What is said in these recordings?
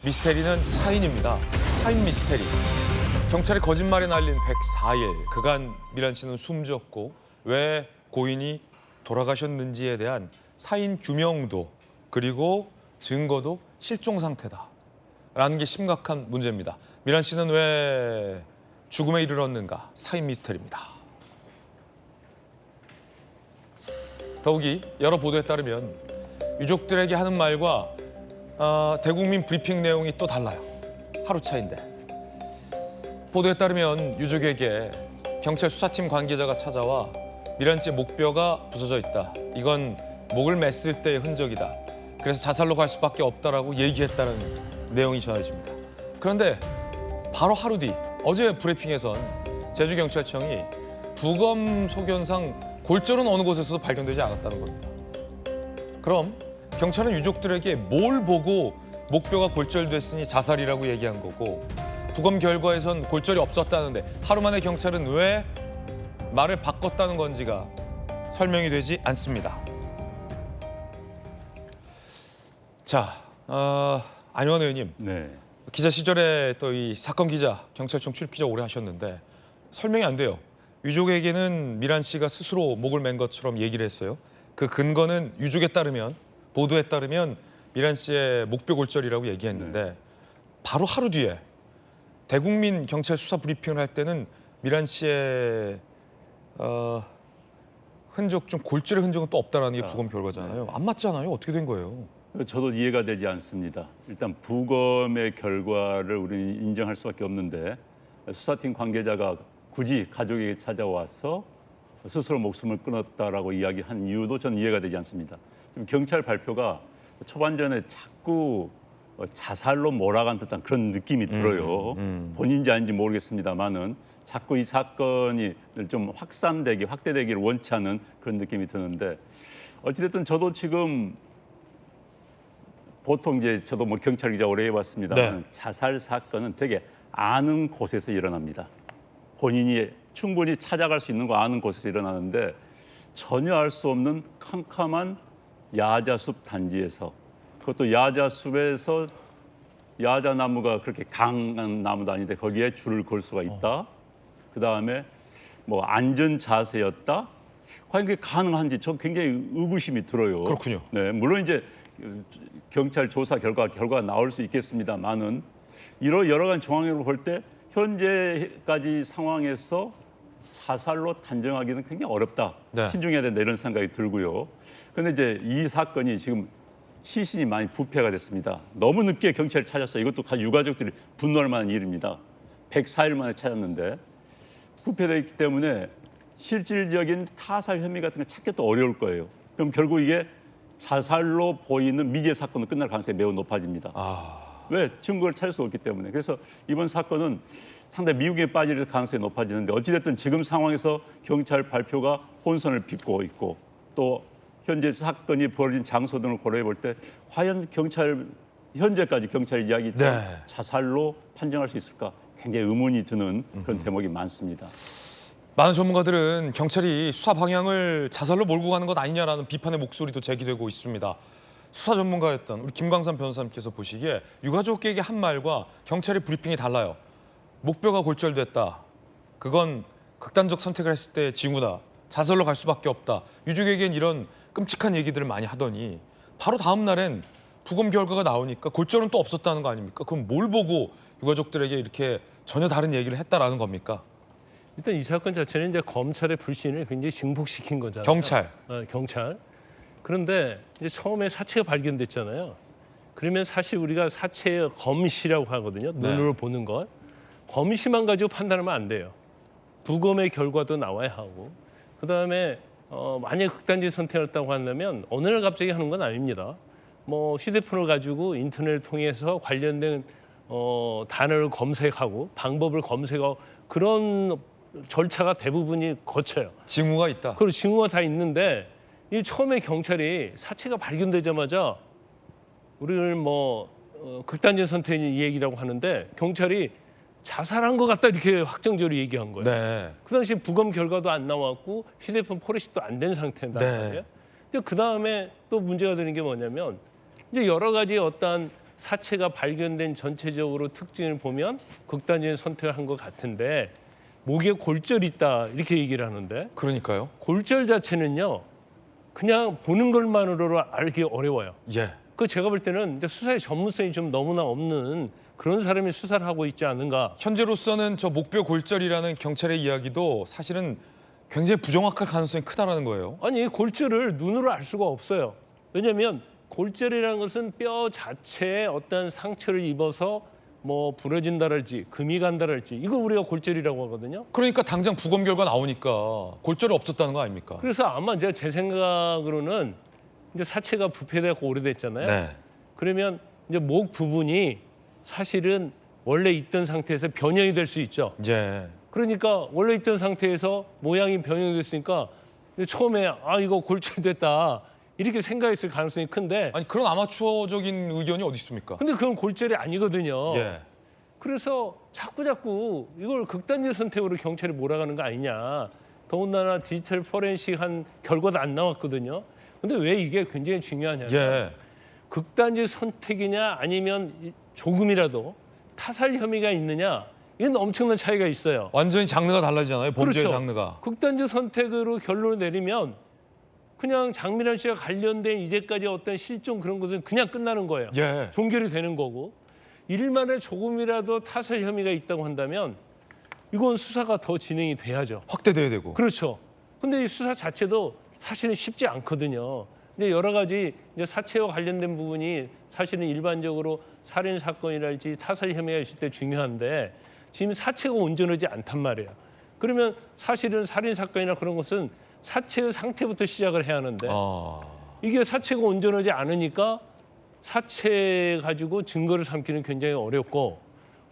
미스테리는 사인입니다. 사인 미스테리. 경찰이 거짓말에 날린 104일. 그간 미란 씨는 숨졌고 왜 고인이 돌아가셨는지에 대한 사인 규명도 그리고 증거도 실종 상태다라는 게 심각한 문제입니다. 미란 씨는 왜 죽음에 이르렀는가? 사인 미스테리입니다. 더욱이 여러 보도에 따르면 유족들에게 하는 말과 대국민 브리핑 내용이 또 달라요. 하루 차인데. 보도에 따르면 유족에게 경찰 수사팀 관계자가 찾아와 미란 씨의 목뼈가 부서져 있다. 이건 목을 맸을 때의 흔적이다. 그래서 자살로 갈 수밖에 없다라고 얘기했다는 내용이 전해집니다. 그런데 바로 하루 뒤 어제 브리핑에선 제주경찰청이 부검 소견상 골절은 어느 곳에서도 발견되지 않았다는 겁니다. 그럼 경찰은 유족들에게 뭘 보고 목뼈가 골절됐으니 자살이라고 얘기한 거고 부검 결과에선 골절이 없었다는데 하루 만에 경찰은 왜 말을 바꿨다는 건지가 설명이 되지 않습니다. 자, 안효원 의원님. 네. 기자 시절에 또 이 사건 기자, 경찰청 출입 기자 오래 하셨는데 설명이 안 돼요. 유족에게는 미란 씨가 스스로 목을 맨 것처럼 얘기를 했어요. 그 근거는 유족에 따르면, 보도에 따르면 미란 씨의 목뼈 골절이라고 얘기했는데 네. 바로 하루 뒤에 대국민 경찰 수사 브리핑을 할 때는 미란 씨의 흔적 중 골절의 흔적은 또 없다라는 게 부검 결과잖아요. 네. 안 맞잖아요. 어떻게 된 거예요? 저도 이해가 되지 않습니다. 일단 부검의 결과를 우리는 인정할 수밖에 없는데 수사팀 관계자가 굳이 가족에게 찾아와서 스스로 목숨을 끊었다라고 이야기한 이유도 저는 이해가 되지 않습니다. 지금 경찰 발표가 초반전에 자꾸 자살로 몰아간 듯한 그런 느낌이 들어요. 본인인지 아닌지 모르겠습니다만은 자꾸 이 사건이 좀 확대되기를 원치 않은 그런 느낌이 드는데 어찌됐든 저도 지금 보통 이제 저도 뭐 경찰 기자 오래 해봤습니다. 네. 자살 사건은 되게 아는 곳에서 일어납니다. 본인이 충분히 찾아갈 수 있는 거 아는 곳에서 일어나는데 전혀 알 수 없는 캄캄한 야자숲 단지에서 그것도 야자숲에서 야자나무가 그렇게 강한 나무도 아닌데 거기에 줄을 걸 수가 있다. 그다음에 뭐 안전 자세였다. 과연 그게 가능한지 저 굉장히 의구심이 들어요. 그렇군요. 네, 물론 이제 경찰 조사 결과가 나올 수 있겠습니다만은 이런 여러 가지 정황을 볼 때 현재까지 상황에서 자살로 단정하기는 굉장히 어렵다. 네. 신중해야 된다 이런 생각이 들고요. 그런데 이제 이 사건이 지금 시신이 많이 부패가 됐습니다. 너무 늦게 경찰을 찾았어요. 이것도 유가족들이 분노할 만한 일입니다. 104일 만에 찾았는데 부패되어 있기 때문에 실질적인 타살 혐의 같은 걸 찾기 또 어려울 거예요. 그럼 결국 이게 자살로 보이는 미제 사건으로 끝날 가능성이 매우 높아집니다. 왜? 증거를 찾을 수 없기 때문에. 그래서 이번 사건은 상당히 미국에 빠질 가능성이 높아지는데 어찌됐든 지금 상황에서 경찰 발표가 혼선을 빚고 있고 또 현재 사건이 벌어진 장소 등을 고려해 볼 때 과연 현재까지 경찰 이야기처럼 네. 자살로 판정할 수 있을까? 굉장히 의문이 드는 그런 대목이 많습니다. 많은 전문가들은 경찰이 수사 방향을 자살로 몰고 가는 것 아니냐라는 비판의 목소리도 제기되고 있습니다. 수사 전문가였던 우리 김광삼 변호사님께서 보시기에 유가족에게 한 말과 경찰의 브리핑이 달라요. 목뼈가 골절됐다. 그건 극단적 선택을 했을 때의 징후다. 자살로 갈 수밖에 없다. 유족에겐 이런 끔찍한 얘기들을 많이 하더니 바로 다음 날엔 부검 결과가 나오니까 골절은 또 없었다는 거 아닙니까? 그럼 뭘 보고 유가족들에게 이렇게 전혀 다른 얘기를 했다라는 겁니까? 일단 이 사건 자체는 이제 검찰의 불신을 굉장히 증폭시킨 거잖아요. 경찰. 경찰. 그런데 이제 처음에 사체가 발견됐잖아요. 그러면 사실 우리가 사체의 검시라고 하거든요. 네. 눈으로 보는 것. 검시만 가지고 판단하면 안 돼요. 부검의 결과도 나와야 하고. 그다음에 만약 극단적 선택을 했다고 한다면 어느 날 갑자기 하는 건 아닙니다. 뭐 휴대폰을 가지고 인터넷을 통해서 관련된 단어를 검색하고 방법을 검색하고 그런 절차가 대부분이 거쳐요. 징후가 있다. 그리고 징후가 다 있는데 이 처음에 경찰이 사체가 발견되자마자 우리는 뭐 극단적 선택 얘기라고 하는데 경찰이 자살한 것 같다 이렇게 확정적으로 얘기한 거예요. 네. 그 당시 부검 결과도 안 나왔고 휴대폰 포렌식도 안 된 상태란 네. 말이에요. 근데 그 다음에 또 문제가 되는 게 뭐냐면 이제 여러 가지 어떠한 사체가 발견된 전체적으로 특징을 보면 극단적인 선택을 한 것 같은데 목에 골절이 있다 이렇게 얘기를 하는데 그러니까요. 골절 자체는요 그냥 보는 것만으로 알기 어려워요. 예. 그 제가 볼 때는 이제 수사의 전문성이 좀 너무나 없는 그런 사람이 수사를 하고 있지 않은가. 현재로서는 저 목뼈 골절이라는 경찰의 이야기도 사실은 굉장히 부정확할 가능성이 크다라는 거예요. 아니 골절을 눈으로 알 수가 없어요. 왜냐하면 골절이라는 것은 뼈 자체에 어떤 상처를 입어서 뭐 부러진다랄지 금이 간다랄지 이걸 우리가 골절이라고 하거든요. 그러니까 당장 부검 결과 나오니까 골절이 없었다는 거 아닙니까? 그래서 아마 제가 제 생각으로는 이제 사체가 부패되고 오래됐잖아요. 네. 그러면 이제 목 부분이 사실은 원래 있던 상태에서 변형이 될 수 있죠. 예. 그러니까 원래 있던 상태에서 모양이 변형됐으니까 처음에 아 이거 골절됐다 이렇게 생각했을 가능성이 큰데 아니 그런 아마추어적인 의견이 어디 있습니까? 근데 그건 골절이 아니거든요. 예. 그래서 자꾸 이걸 극단적 선택으로 경찰이 몰아가는 거 아니냐. 더군다나 디지털 포렌식 한 결과도 안 나왔거든요. 근데 왜 이게 굉장히 중요하냐면 예. 극단적 선택이냐 아니면 조금이라도 타살 혐의가 있느냐 이건 엄청난 차이가 있어요. 완전히 장르가 달라지잖아요. 범죄의 그렇죠. 장르가. 극단적 선택으로 결론을 내리면 그냥 장미란 씨가 관련된 이제까지 어떤 실종 그런 것은 그냥 끝나는 거예요. 예. 종결이 되는 거고 일만에 조금이라도 타살 혐의가 있다고 한다면 이건 수사가 더 진행이 돼야죠. 확대돼야 되고. 그렇죠. 근데 이 수사 자체도 사실은 쉽지 않거든요. 근데 여러 가지 이제 사체와 관련된 부분이 사실은 일반적으로 살인 사건이랄지 타살 혐의가 있을 때 중요한데 지금 사체가 온전하지 않단 말이에요. 그러면 사실은 살인 사건이나 그런 것은 사체의 상태부터 시작을 해야 하는데 이게 사체가 온전하지 않으니까 사체 가지고 증거를 삼기는 굉장히 어렵고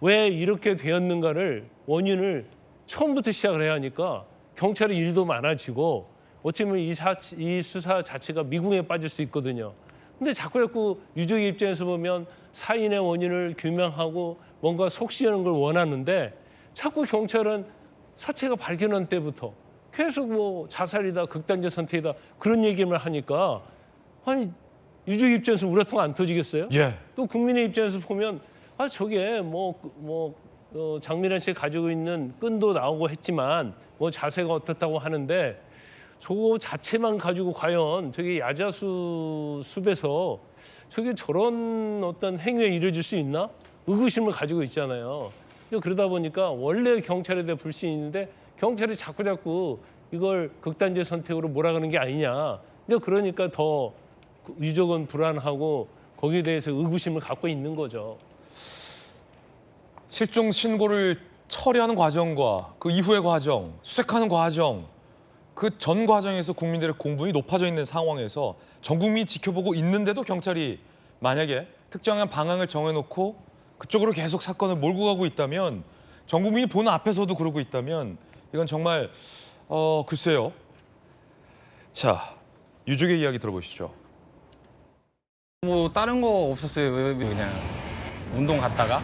왜 이렇게 되었는가를 원인을 처음부터 시작을 해야 하니까 경찰의 일도 많아지고 어쩌면 이 수사 자체가 미궁에 빠질 수 있거든요. 근데 자꾸 유족의 입장에서 보면 사인의 원인을 규명하고 뭔가 속시하는 걸 원하는데 자꾸 경찰은 사체가 발견한 때부터 계속 뭐 자살이다, 극단적 선택이다 그런 얘기만 하니까 아니 유족 입장에서 우라통 안 터지겠어요? 예. 또 국민의 입장에서 보면 아 저게 장미란 씨가 가지고 있는 끈도 나오고 했지만 뭐 자세가 어떻다고 하는데 저거 자체만 가지고 과연 저게 야자수 숲에서 저게 저런 어떤 행위에 이뤄질 수 있나? 의구심을 가지고 있잖아요. 그러다 보니까 원래 경찰에 대해 불신이 있는데 경찰이 자꾸 이걸 극단적 선택으로 몰아가는 게 아니냐. 그러니까 더 유족은 불안하고 거기에 대해서 의구심을 갖고 있는 거죠. 실종 신고를 처리하는 과정과 그 이후의 과정, 수색하는 과정, 그 전 과정에서 국민들의 공분이 높아져 있는 상황에서 전 국민이 지켜보고 있는데도 경찰이 만약에 특정한 방향을 정해놓고 그쪽으로 계속 사건을 몰고 가고 있다면 전 국민이 보는 앞에서도 그러고 있다면 이건 정말 글쎄요. 자, 유족의 이야기 들어보시죠. 뭐 다른 거 없었어요. 그냥 운동 갔다가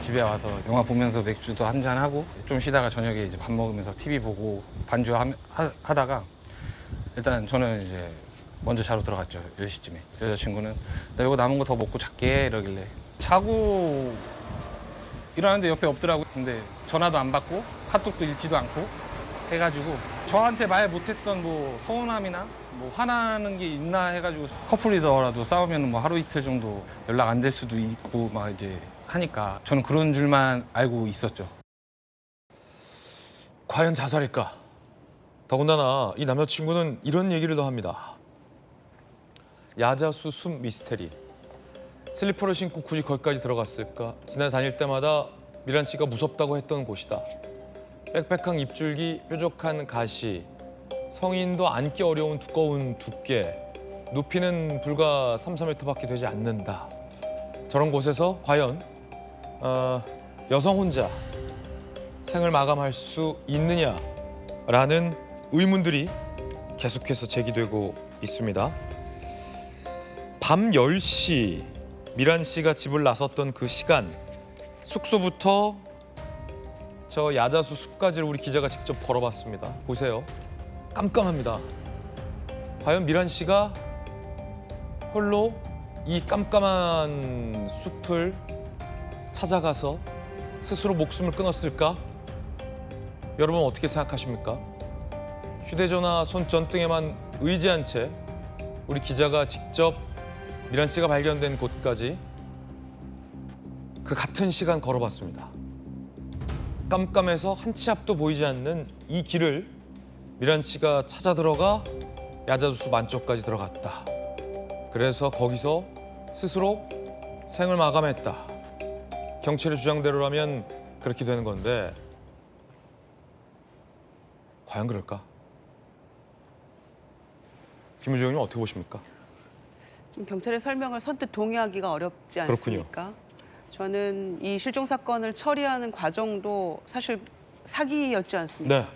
집에 와서 영화 보면서 맥주도 한잔 하고 좀 쉬다가 저녁에 이제 밥 먹으면서 TV 보고 반주 하다가 일단 저는 이제 먼저 자러 들어갔죠. 10시쯤에. 여자친구는 나 이거 남은 거 더 먹고 잘게 이러길래 자고 일어났는데 옆에 없더라고요. 근데 전화도 안 받고 카톡도 읽지도 않고 해가지고 저한테 말 못했던 뭐 서운함이나 뭐 화나는 게 있나 해가지고 커플이더라도 싸우면 뭐 하루 이틀 정도 연락 안 될 수도 있고 막 이제 하니까 저는 그런 줄만 알고 있었죠. 과연 자살일까? 더군다나 이 남자친구는 이런 얘기를 더 합니다. 야자수 숲 미스테리. 슬리퍼를 신고 굳이 거기까지 들어갔을까? 지나다닐 때마다 미란 씨가 무섭다고 했던 곳이다. 빽빽한 입줄기, 뾰족한 가시, 성인도 앉기 어려운 두꺼운 두께, 높이는 불과 3~4m밖에 되지 않는다. 저런 곳에서 과연 여성 혼자 생을 마감할 수 있느냐라는 의문들이 계속해서 제기되고 있습니다. 밤 10시 미란 씨가 집을 나섰던 그 시간, 숙소부터 저 야자수 숲까지를 우리 기자가 직접 걸어봤습니다. 보세요. 깜깜합니다. 과연 미란 씨가 홀로 이 깜깜한 숲을 찾아가서 스스로 목숨을 끊었을까? 여러분 어떻게 생각하십니까? 휴대전화 손전등에만 의지한 채 우리 기자가 직접 미란 씨가 발견된 곳까지 그 같은 시간 걸어봤습니다. 깜깜해서 한 치 앞도 보이지 않는 이 길을 미란 씨가 찾아 들어가 야자수숲 안쪽까지 들어갔다. 그래서 거기서 스스로 생을 마감했다. 경찰의 주장대로라면 그렇게 되는 건데 과연 그럴까? 김우정님 어떻게 보십니까? 좀 경찰의 설명을 선뜻 동의하기가 어렵지 않습니까? 저는 이 실종 사건을 처리하는 과정도 사실 사기였지 않습니까? 네.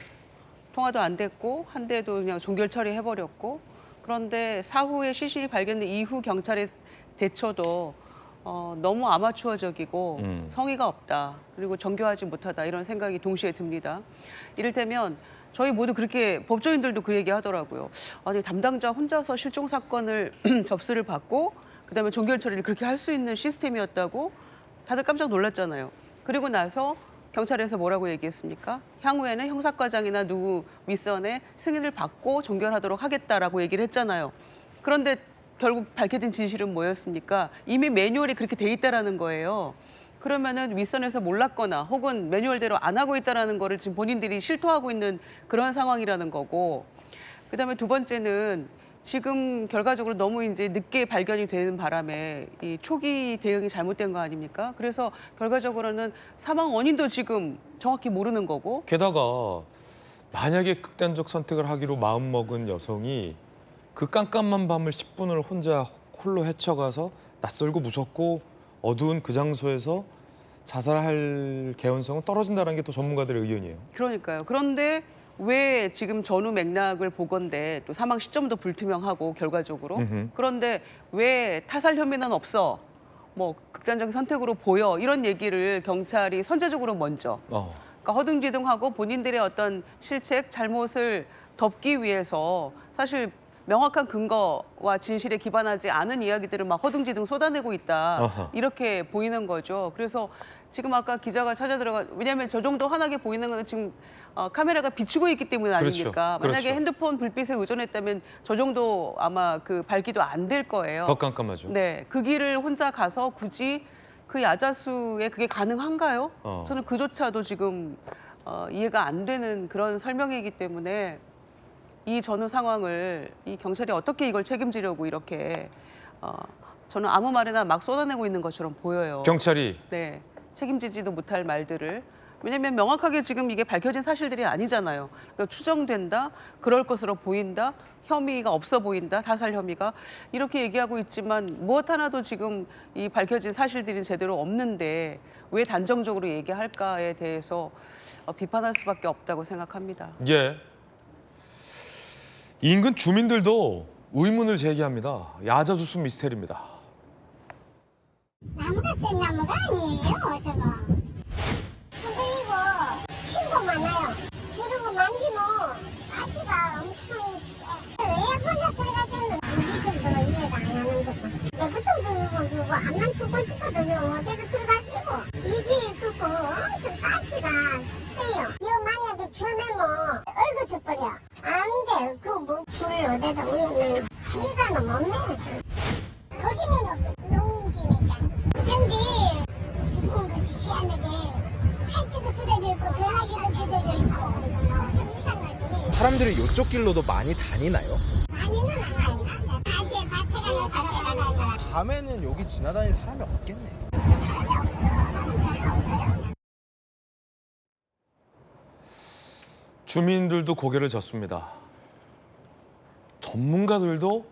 통화도 안 됐고 한 대도 그냥 종결 처리해버렸고 그런데 사후에 시신이 발견된 이후 경찰의 대처도 너무 아마추어적이고 성의가 없다. 그리고 정교하지 못하다. 이런 생각이 동시에 듭니다. 이를테면 저희 모두 그렇게 법조인들도 그 얘기 하더라고요. 아니 담당자 혼자서 실종 사건을 접수를 받고 그다음에 종결 처리를 그렇게 할 수 있는 시스템이었다고 다들 깜짝 놀랐잖아요. 그리고 나서 경찰에서 뭐라고 얘기했습니까? 향후에는 형사과장이나 누구 윗선의 승인을 받고 종결하도록 하겠다라고 얘기를 했잖아요. 그런데 결국 밝혀진 진실은 뭐였습니까? 이미 매뉴얼이 그렇게 돼 있다라는 거예요. 그러면은 윗선에서 몰랐거나 혹은 매뉴얼대로 안 하고 있다라는 거를 지금 본인들이 실토하고 있는 그런 상황이라는 거고. 그다음에 두 번째는 지금 결과적으로 너무 이제 늦게 발견이 되는 바람에 이 초기 대응이 잘못된 거 아닙니까? 그래서 결과적으로는 사망 원인도 지금 정확히 모르는 거고. 게다가 만약에 극단적 선택을 하기로 마음먹은 여성이 그 깜깜한 밤을 10분을 혼자 홀로 헤쳐가서 낯설고 무섭고 어두운 그 장소에서 자살할 개연성은 떨어진다는 게 또 전문가들의 의견이에요. 그러니까요. 그런데 왜 지금 전후 맥락을 보건대 또 사망 시점도 불투명하고 결과적으로 그런데 왜 타살 혐의는 없어? 뭐 극단적인 선택으로 보여 이런 얘기를 경찰이 선제적으로 먼저 그러니까 허둥지둥하고 본인들의 어떤 실책 잘못을 덮기 위해서 사실 명확한 근거와 진실에 기반하지 않은 이야기들을 막 허둥지둥 쏟아내고 있다. 어허. 이렇게 보이는 거죠. 그래서 지금 아까 기자가 찾아 들어가 왜냐하면 저 정도 환하게 보이는 거는 지금 카메라가 비추고 있기 때문 아닙니까? 그렇죠. 만약에 핸드폰 불빛에 의존했다면 저 정도 아마 그 밝기도 안 될 거예요. 더 깜깜하죠. 네, 그 길을 혼자 가서 굳이 그 야자수에 그게 가능한가요? 저는 그조차도 지금 이해가 안 되는 그런 설명이기 때문에 이 전후 상황을 이 경찰이 어떻게 이걸 책임지려고 이렇게 저는 아무 말이나 막 쏟아내고 있는 것처럼 보여요. 경찰이 네, 책임지지도 못할 말들을. 왜냐하면 명확하게 지금 이게 밝혀진 사실들이 아니잖아요. 그러니까 추정된다, 그럴 것으로 보인다, 혐의가 없어 보인다, 타살 혐의가 이렇게 얘기하고 있지만 무엇 하나도 지금 이 밝혀진 사실들이 제대로 없는데 왜 단정적으로 얘기할까에 대해서 비판할 수밖에 없다고 생각합니다. 예. 인근 주민들도 의문을 제기합니다. 야자수숲 미스테리입니다. 나무가 센 나무가 아니에요, 저거. 흔들리고 친구 많아요. 저런 거 만지면 가시가 엄청 세. 왜 혼자 들어가서는 주기들도 이해가 안 하는 거고. 내부터 그거 안만 죽고 싶어도 어디로 들어가기고. 이게 그거 엄청 가시가 세요. 이거 만약에 줄매면 얼그져버려. 안 돼. 그 뭐 줄 어디다 올리면 지가는 못 내야지. 거기는 없어. 농지니까. 근데 죽은 것이 희한하게 팔찌도 그대로 있고 전화기도 그대로 있고 좀 이상하지. 사람들이 이쪽 길로도 많이 다니나요? 많이는 안 가요. 밭에 가요. 밤에는 여기 지나다니는 사람이 없겠네. 주민들도 고개를 젓습니다. 전문가들도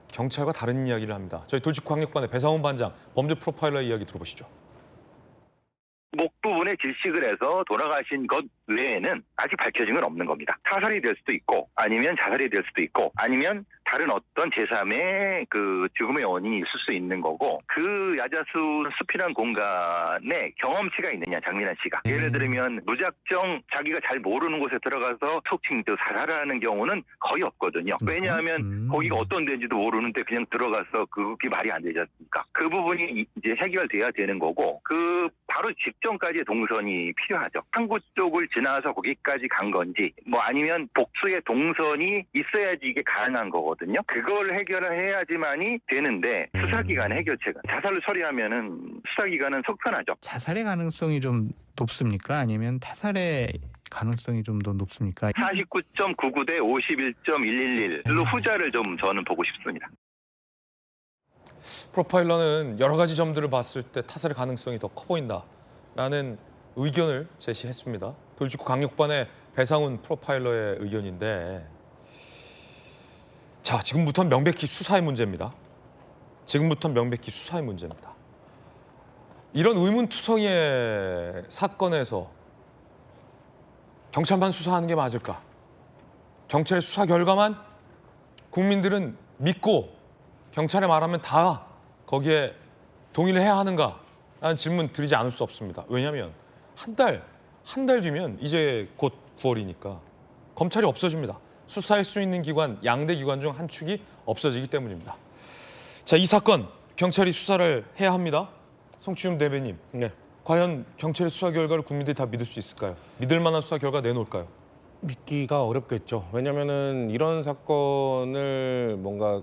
경찰과 다른 이야기를 합니다. 저희 돌직구 항력반의 배상훈 반장, 범죄 프로파일러 이야기 들어보시죠. 뒷부분에 질식을 해서 돌아가신 것 외에는 아직 밝혀진 건 없는 겁니다. 타살이 될 수도 있고 아니면 자살이 될 수도 있고 아니면 다른 어떤 제3의 그 죽음의 원인이 있을 수 있는 거고 그 야자수 숲이란 공간에 경험치가 있느냐 장민환 씨가 예를 들면 무작정 자기가 잘 모르는 곳에 들어가서 툭 사살하는 경우는 거의 없거든요. 왜냐하면 거기가 어떤 데인지도 모르는데 그냥 들어가서 그게 말이 안 되지 않습니까? 그 부분이 이제 해결돼야 되는 거고 그 바로 직전까지의 동선이 필요하죠. 항구 쪽을 지나서 거기까지 간 건지 뭐 아니면 복수의 동선이 있어야지 이게 가능한 거거든요. 그걸 해결을 해야지만이 되는데 수사기관의 해결책은 자살로 처리하면은 수사기관은 속편하죠. 자살의 가능성이 좀 높습니까? 아니면 타살의 가능성이 좀 더 높습니까? 49.99 대 51.111로 후자를 좀 저는 보고 싶습니다. 프로파일러는 여러 가지 점들을 봤을 때 타살의 가능성이 더 커 보인다라는 의견을 제시했습니다. 돌직구 강력반의 배상훈 프로파일러의 의견인데 자, 지금부터는 명백히 수사의 문제입니다. 지금부터는 명백히 수사의 문제입니다. 이런 의문투성이의 사건에서 경찰만 수사하는 게 맞을까? 경찰의 수사 결과만 국민들은 믿고 경찰에 말하면 다 거기에 동의를 해야 하는가? 라는 질문 드리지 않을 수 없습니다. 왜냐하면 한 달 뒤면 이제 곧 9월이니까 검찰이 없어집니다. 수사할 수 있는 기관, 양대 기관 중 한 축이 없어지기 때문입니다. 자, 이 사건 경찰이 수사를 해야 합니다. 성추윤 대변인, 네. 과연 경찰의 수사 결과를 국민들이 다 믿을 수 있을까요? 믿을 만한 수사 결과 내놓을까요? 믿기가 어렵겠죠. 왜냐면은 이런 사건을 뭔가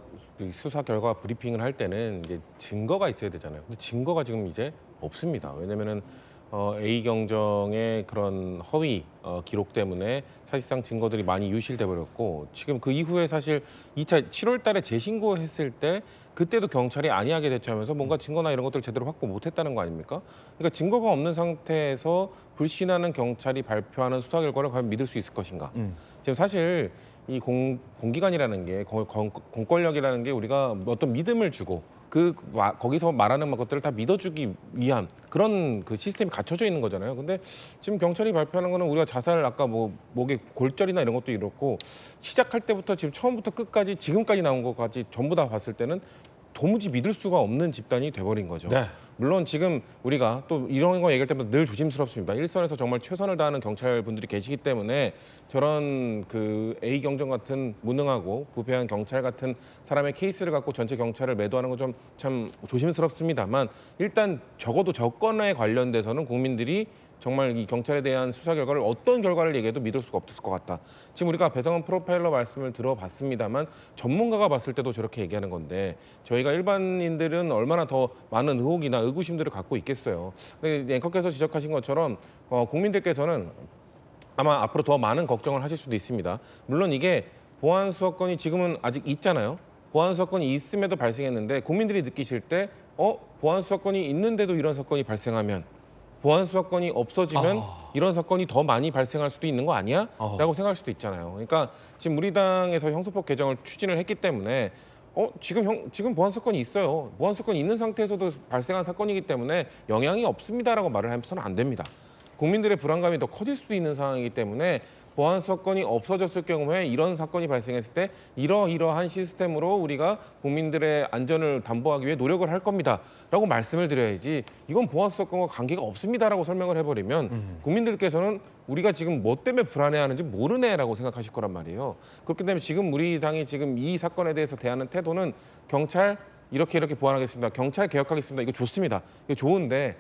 수사 결과 브리핑을 할 때는 이제 증거가 있어야 되잖아요. 근데 증거가 지금 이제 없습니다. 왜냐면은 A 경정의 그런 허위 기록 때문에 사실상 증거들이 많이 유실돼 버렸고 지금 그 이후에 사실 2차 7월 달에 재신고했을 때 그때도 경찰이 안이하게 대처하면서 뭔가 증거나 이런 것들을 제대로 확보 못했다는 거 아닙니까? 그러니까 증거가 없는 상태에서 불신하는 경찰이 발표하는 수사 결과를 과연 믿을 수 있을 것인가? 지금 사실 이 공기관이라는 게 공권력이라는 게 우리가 어떤 믿음을 주고 거기서 말하는 것들을 다 믿어주기 위한 그런 그 시스템이 갖춰져 있는 거잖아요. 근데 지금 경찰이 발표하는 거는 우리가 자살 아까 뭐 목에 골절이나 이런 것도 이렇고 시작할 때부터 지금 처음부터 끝까지 지금까지 나온 것까지 전부 다 봤을 때는 도무지 믿을 수가 없는 집단이 돼버린 거죠. 네. 물론 지금 우리가 또 이런 거 얘기할 때마다 늘 조심스럽습니다. 일선에서 정말 최선을 다하는 경찰분들이 계시기 때문에 저런 그 A 경정 같은 무능하고 부패한 경찰 같은 사람의 케이스를 갖고 전체 경찰을 매도하는 건 좀 참 조심스럽습니다만 일단 적어도 저건에 관련돼서는 국민들이 정말 이 경찰에 대한 수사 결과를 어떤 결과를 얘기해도 믿을 수가 없을 것 같다. 지금 우리가 배상훈 프로파일러 말씀을 들어봤습니다만 전문가가 봤을 때도 저렇게 얘기하는 건데 저희가 일반인들은 얼마나 더 많은 의혹이나 의구심들을 갖고 있겠어요. 근데 앵커께서 지적하신 것처럼 국민들께서는 아마 앞으로 더 많은 걱정을 하실 수도 있습니다. 물론 이게 보안 수사건이 지금은 아직 있잖아요. 보안 수사건이 있음에도 발생했는데 국민들이 느끼실 때 보안 수사건이 있는데도 이런 사건이 발생하면 보안 수사건이 없어지면 이런 사건이 더 많이 발생할 수도 있는 거 아니야? 라고 생각할 수도 있잖아요. 그러니까 지금 우리 당에서 형사법 개정을 추진을 했기 때문에 지금 보안 사건이 있어요. 보안 사건이 있는 상태에서도 발생한 사건이기 때문에 영향이 없습니다라고 말을 하면서는 안 됩니다. 국민들의 불안감이 더 커질 수도 있는 상황이기 때문에 보안 수사건이 없어졌을 경우에 이런 사건이 발생했을 때 이러이러한 시스템으로 우리가 국민들의 안전을 담보하기 위해 노력을 할 겁니다. 라고 말씀을 드려야지 이건 보안 수사건과 관계가 없습니다라고 설명을 해버리면 국민들께서는 우리가 지금 뭐 때문에 불안해하는지 모르네라고 생각하실 거란 말이에요. 그렇기 때문에 지금 우리 당이 지금 이 사건에 대해서 대하는 태도는 경찰 이렇게 보완하겠습니다. 경찰 개혁하겠습니다. 이거 좋습니다. 이거 좋은데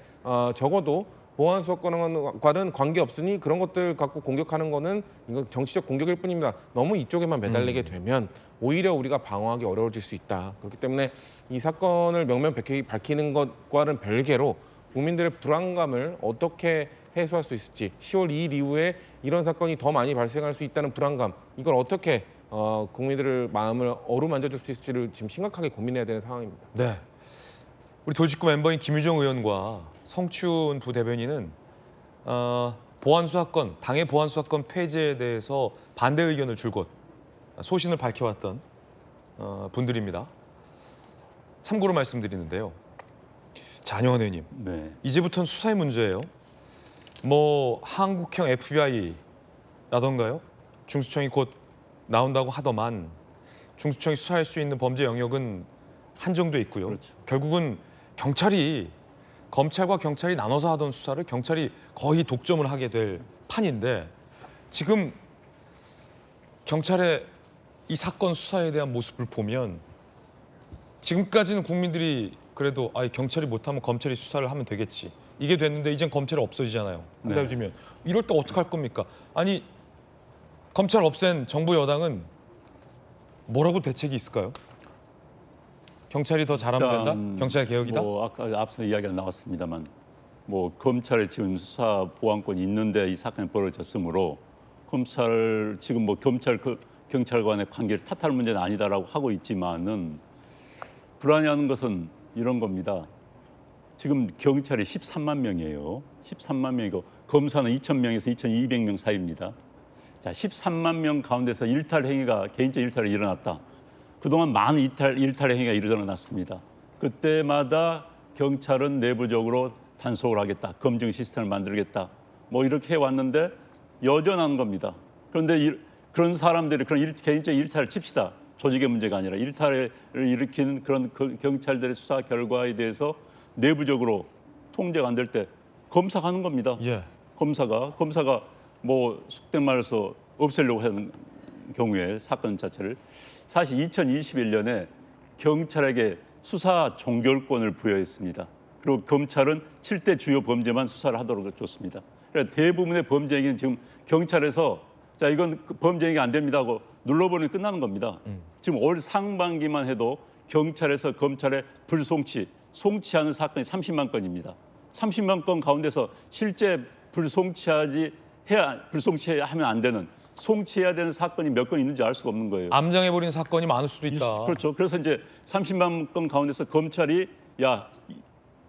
적어도 보안 수사권과는 관계없으니 그런 것들 갖고 공격하는 거는 이거 정치적 공격일 뿐입니다. 너무 이쪽에만 매달리게 되면 오히려 우리가 방어하기 어려워질 수 있다. 그렇기 때문에 이 사건을 명명백백히 밝히는 것과는 별개로 국민들의 불안감을 어떻게 해소할 수 있을지 10월 2일 이후에 이런 사건이 더 많이 발생할 수 있다는 불안감 이걸 어떻게 국민들의 마음을 어루만져줄 수 있을지를 지금 심각하게 고민해야 되는 상황입니다. 네. 우리 도직구 멤버인 김유정 의원과 성추윤 부대변인은 보안 수사권, 당의 보안 수사권 폐지에 대해서 반대 의견을 줄곧 소신을 밝혀왔던 분들입니다. 참고로 말씀드리는데요. 자, 안영환 의원님, 네. 이제부터는 수사의 문제예요. 뭐 한국형 FBI라던가요? 중수청이 곧 나온다고 하더만 중수청이 수사할 수 있는 범죄 영역은 한정돼 있고요. 그렇죠. 결국은 경찰이 검찰과 경찰이 나눠서 하던 수사를 경찰이 거의 독점을 하게 될 판인데 지금 경찰의 이 사건 수사에 대한 모습을 보면 지금까지는 국민들이 그래도 경찰이 못하면 검찰이 수사를 하면 되겠지. 이게 됐는데 이젠 검찰이 없어지잖아요. 한 달 네. 뒤면. 이럴 때 어떡할 겁니까? 아니 검찰 없앤 정부 여당은 뭐라고 대책이 있을까요? 경찰이 더 잘하면 된다? 경찰 개혁이다? 뭐 아까 앞서 이야기가 나왔습니다만 뭐 검찰에 지금 수사 보안권이 있는데 이 사건이 벌어졌으므로 검찰 지금 뭐 경찰 간의 관계를 탓할 문제는 아니다라고 하고 있지만은 불안해하는 것은 이런 겁니다. 지금 경찰이 13만 명이에요. 13만 명이고 검사는 2,000명에서 2,200명 사이입니다. 자, 13만 명 가운데서 일탈 행위가 개인적 일탈이 일어났다. 그동안 많은 일탈 행위가 일어났습니다. 그때마다 경찰은 내부적으로 단속을 하겠다. 검증 시스템을 만들겠다. 뭐 이렇게 해왔는데 여전한 겁니다. 그런데 그런 사람들이 그런 개인적 일탈을 칩시다. 조직의 문제가 아니라 일탈을 일으키는 그런 경찰들의 수사 결과에 대해서 내부적으로 통제가 안 될 때 검사가 하는 겁니다. 예. 검사가 뭐 속된 말해서 없애려고 하는 경우에 사건 자체를 사실 2021년에 경찰에게 수사 종결권을 부여했습니다. 그리고 검찰은 7대 주요 범죄만 수사를 하도록 줬습니다. 그러니까 대부분의 범죄 행위는 지금 경찰에서 자 이건 범죄 행위가 안 됩니다 하고 눌러버리면 끝나는 겁니다. 지금 올 상반기만 해도 경찰에서 검찰의 송치하는 사건이 30만 건입니다. 30만 건 가운데서 실제 불송치하면 안 되는 송치해야 되는 사건이 몇 건 있는지 알 수가 없는 거예요. 암장해버린 사건이 많을 수도 있다. 그렇죠. 그래서 이제 30만 건 가운데서 검찰이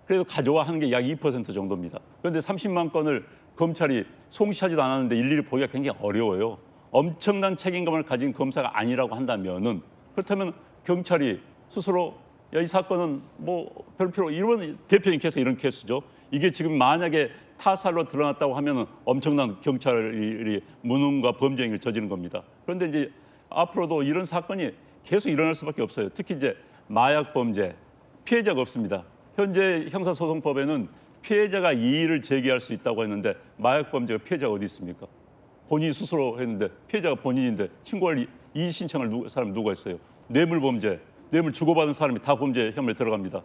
그래도 가져와 하는 게 약 2% 정도입니다. 그런데 30만 건을 검찰이 송치하지도 않았는데 일일이 보기가 굉장히 어려워요. 엄청난 책임감을 가진 검사가 아니라고 한다면은 그렇다면 경찰이 스스로 이 사건은 뭐 별 필요 이런 대표적인 케이스가 이런 케이스죠. 이게 지금 만약에 타살로 드러났다고 하면은 엄청난 경찰이 무능과 범죄 행위를 저지른 겁니다. 그런데 이제 앞으로도 이런 사건이 계속 일어날 수밖에 없어요. 특히 이제 마약 범죄 피해자가 없습니다. 현재 형사소송법에는 피해자가 이의를 제기할 수 있다고 했는데 마약 범죄가 피해자가 어디 있습니까? 본인이 스스로 했는데 피해자가 본인인데 신고할 이의 신청을 사람 누가 했어요? 뇌물 범죄, 뇌물 주고받은 사람이 다 범죄 혐의에 들어갑니다.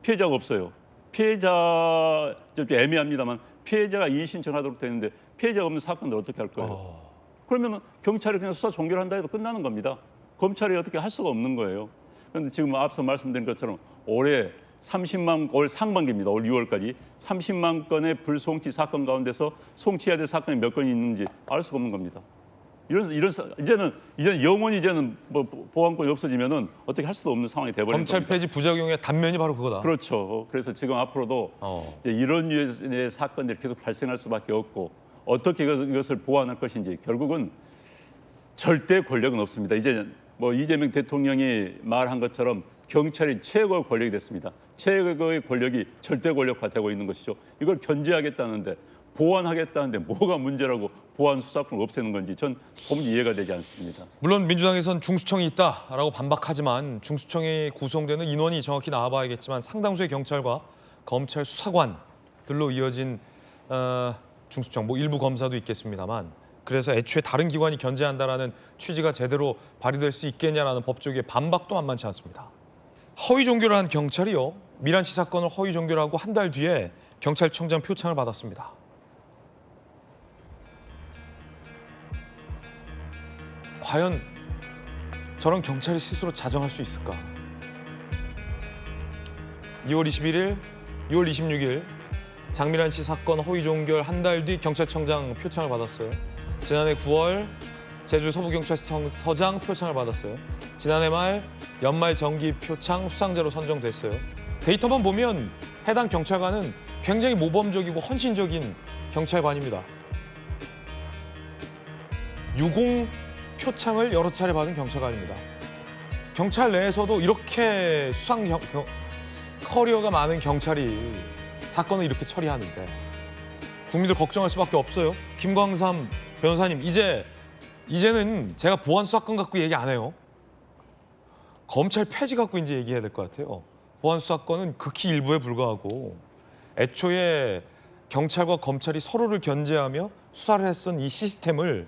피해자가 없어요. 피해자 좀 애매합니다만 피해자가 이의 신청하도록 되어 있는데 피해자가 없는 사건들 어떻게 할 거예요? 그러면 경찰이 그냥 수사 종결한다 해도 끝나는 겁니다. 검찰이 어떻게 할 수가 없는 거예요. 그런데 지금 앞서 말씀드린 것처럼 올해 올 상반기입니다. 올 6월까지 30만 건의 불송치 사건 가운데서 송치해야 될 사건이 몇 건이 있는지 알 수가 없는 겁니다. 이제는 영원히 뭐 보안권이 없어지면은 어떻게 할 수도 없는 상황이 돼버린 겁니다. 검찰 폐지 부작용의 단면이 바로 그거다. 그렇죠. 그래서 지금 앞으로도 이제 이런 유의 사건들이 계속 발생할 수밖에 없고 어떻게 이것을 보완할 것인지 결국은 절대 권력은 없습니다. 이제 뭐 이재명 대통령이 말한 것처럼 경찰이 최고의 권력이 됐습니다. 최고의 권력이 절대 권력화되고 있는 것이죠. 이걸 견제하겠다는데 보완하겠다는데 뭐가 문제라고 보완 수사권을 없애는 건지 전 도무지 이해가 되지 않습니다. 물론 민주당에선 중수청이 있다라고 반박하지만 중수청에 구성되는 인원이 정확히 나와봐야겠지만 상당수의 경찰과 검찰 수사관들로 이어진 중수청, 뭐 일부 검사도 있겠습니다만 그래서 애초에 다른 기관이 견제한다라는 취지가 제대로 발휘될 수 있겠냐라는 법조계의 반박도 만만치 않습니다. 허위 종결을 한 경찰이요. 미란 씨 사건을 허위 종결하고 한 달 뒤에 경찰청장 표창을 받았습니다. 과연 저런 경찰이 스스로 자정할 수 있을까? 2월 21일, 6월 26일 장미란 씨 사건 허위 종결 한 달 뒤 경찰청장 표창을 받았어요. 지난해 9월 제주 서부경찰서장 표창을 받았어요. 지난해 말 연말 정기 표창 수상자로 선정됐어요. 데이터만 보면 해당 경찰관은 굉장히 모범적이고 헌신적인 경찰관입니다. 유공 표창을 여러 차례 받은 경찰관입니다. 경찰 내에서도 이렇게 커리어가 많은 경찰이 사건을 이렇게 처리하는데 국민들 걱정할 수밖에 없어요. 김광삼 변호사님, 이제는 제가 보안 수사권 갖고 얘기 안 해요. 검찰 폐지 갖고 이제 얘기해야 될 것 같아요. 보안 수사권은 극히 일부에 불과하고 애초에 경찰과 검찰이 서로를 견제하며 수사를 했던 이 시스템을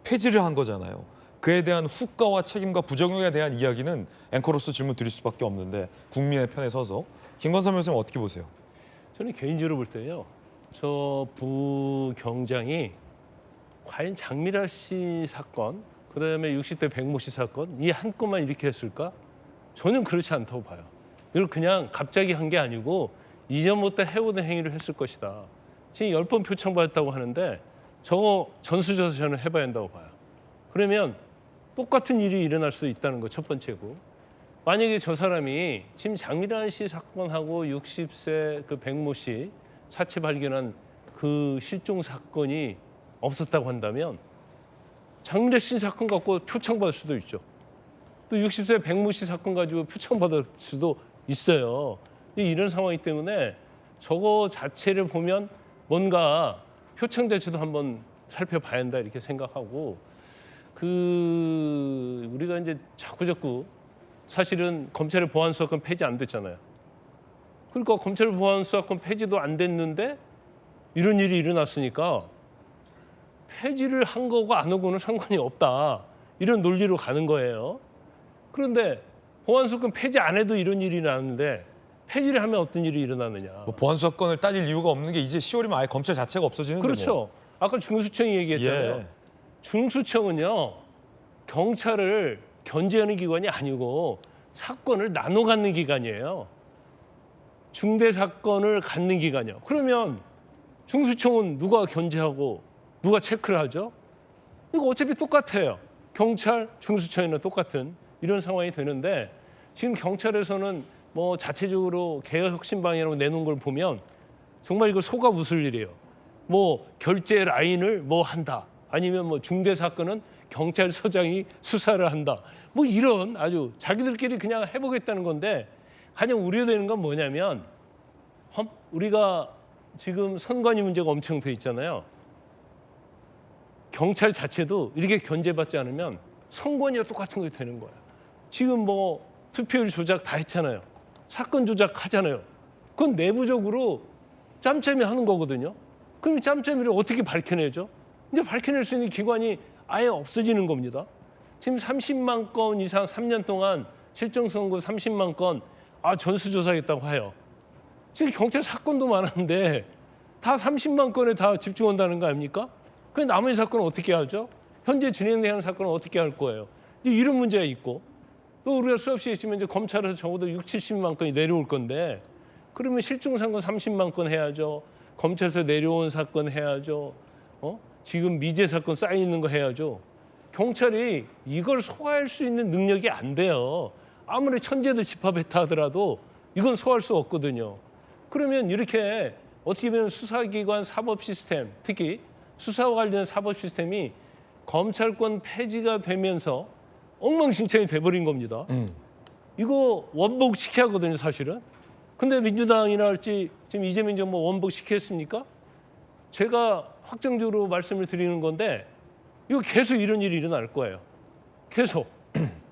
폐지를 한 거잖아요. 그에 대한 후과와 책임과 부작용에 대한 이야기는 앵커로서 질문 드릴 수밖에 없는데 국민의 편에 서서 김광삼 변호사님 어떻게 보세요? 저는 개인적으로 볼 때요. 저 부경장이 과연 장미라 씨 사건, 그다음에 60대 백모 씨 사건 이 한 건만 이렇게 했을까? 저는 그렇지 않다고 봐요. 이걸 그냥 갑자기 한 게 아니고 이전부터 해오던 행위를 했을 것이다. 지금 10번 표창받았다고 하는데 저거 전수조사 저는 해봐야 한다고 봐요. 그러면 똑같은 일이 일어날 수 있다는 거 첫 번째고, 만약에 저 사람이 지금 장미란 씨 사건하고 60세 그 백모 씨 사체 발견한 그 실종 사건이 없었다고 한다면 장미란 씨 사건 갖고 표창받을 수도 있죠. 또 60세 백모 씨 사건 가지고 표창받을 수도 있어요. 이런 상황이기 때문에 저거 자체를 보면 뭔가 표창 자체도 한번 살펴봐야 한다 이렇게 생각하고, 우리가 이제 자꾸자꾸 사실은 검찰의 보안 수사권 폐지 안 됐잖아요. 그러니까 검찰의 보안 수사권 폐지도 안 됐는데 이런 일이 일어났으니까 폐지를 한 거고 안 하고는 상관이 없다, 이런 논리로 가는 거예요. 그런데 보안 수사권 폐지 안 해도 이런 일이 일어났는데 폐지를 하면 어떤 일이 일어나느냐. 뭐 보안 수사권을 따질 이유가 없는 게 이제 10월이면 아예 검찰 자체가 없어지는데. 그렇죠. 뭐. 아까 중수청이 얘기했잖아요. 예. 중수청은요, 경찰을 견제하는 기관이 아니고 사건을 나눠 갖는 기관이에요. 중대 사건을 갖는 기관이요. 그러면 중수청은 누가 견제하고 누가 체크를 하죠? 이거 어차피 똑같아요. 경찰, 중수청이나 똑같은 이런 상황이 되는데, 지금 경찰에서는 뭐 자체적으로 개혁 혁신 방향으로 내놓은 걸 보면 정말 이거 속아 웃을 일이에요. 뭐 결제 라인을 뭐 한다, 아니면 뭐 중대 사건은 경찰서장이 수사를 한다, 뭐 이런 아주 자기들끼리 그냥 해보겠다는 건데, 가장 우려되는 건 뭐냐면 우리가 지금 선관위 문제가 엄청 돼 있잖아요. 경찰 자체도 이렇게 견제받지 않으면 선관위와 똑같은 게 되는 거예요. 지금 뭐 투표율 조작 다 했잖아요. 사건 조작하잖아요. 그건 내부적으로 짬짬이 하는 거거든요. 그럼 짬짬이를 어떻게 밝혀내죠? 이제 밝혀낼 수 있는 기관이 아예 없어지는 겁니다. 지금 30만 건 이상 3년 동안 실종 선고 30만 건 전수조사했다고 해요. 지금 경찰 사건도 많은데 다 30만 건에 다 집중한다는 거 아닙니까? 그럼 나머지 사건은 어떻게 하죠? 현재 진행되는 사건은 어떻게 할 거예요? 이런 문제가 있고, 또 우리가 수없이 했지만 이제 검찰에서 적어도 6, 70만 건이 내려올 건데, 그러면 실종 사건 30만 건 해야죠. 검찰에서 내려온 사건 해야죠. 지금 미제 사건 쌓여 있는 거 해야죠. 경찰이 이걸 소화할 수 있는 능력이 안 돼요. 아무리 천재들 집합했다 하더라도 이건 소화할 수 없거든요. 그러면 이렇게 어떻게 보면 수사기관 사법 시스템, 특히 수사와 관련된 사법 시스템이 검찰권 폐지가 되면서 엉망진창이 돼버린 겁니다. 이거 원복시켜야 하거든요, 사실은. 근데 민주당이나 할지 지금 이재명 정부 원복시켰습니까? 제가 확정적으로 말씀을 드리는 건데 이거 계속 이런 일이 일어날 거예요. 계속.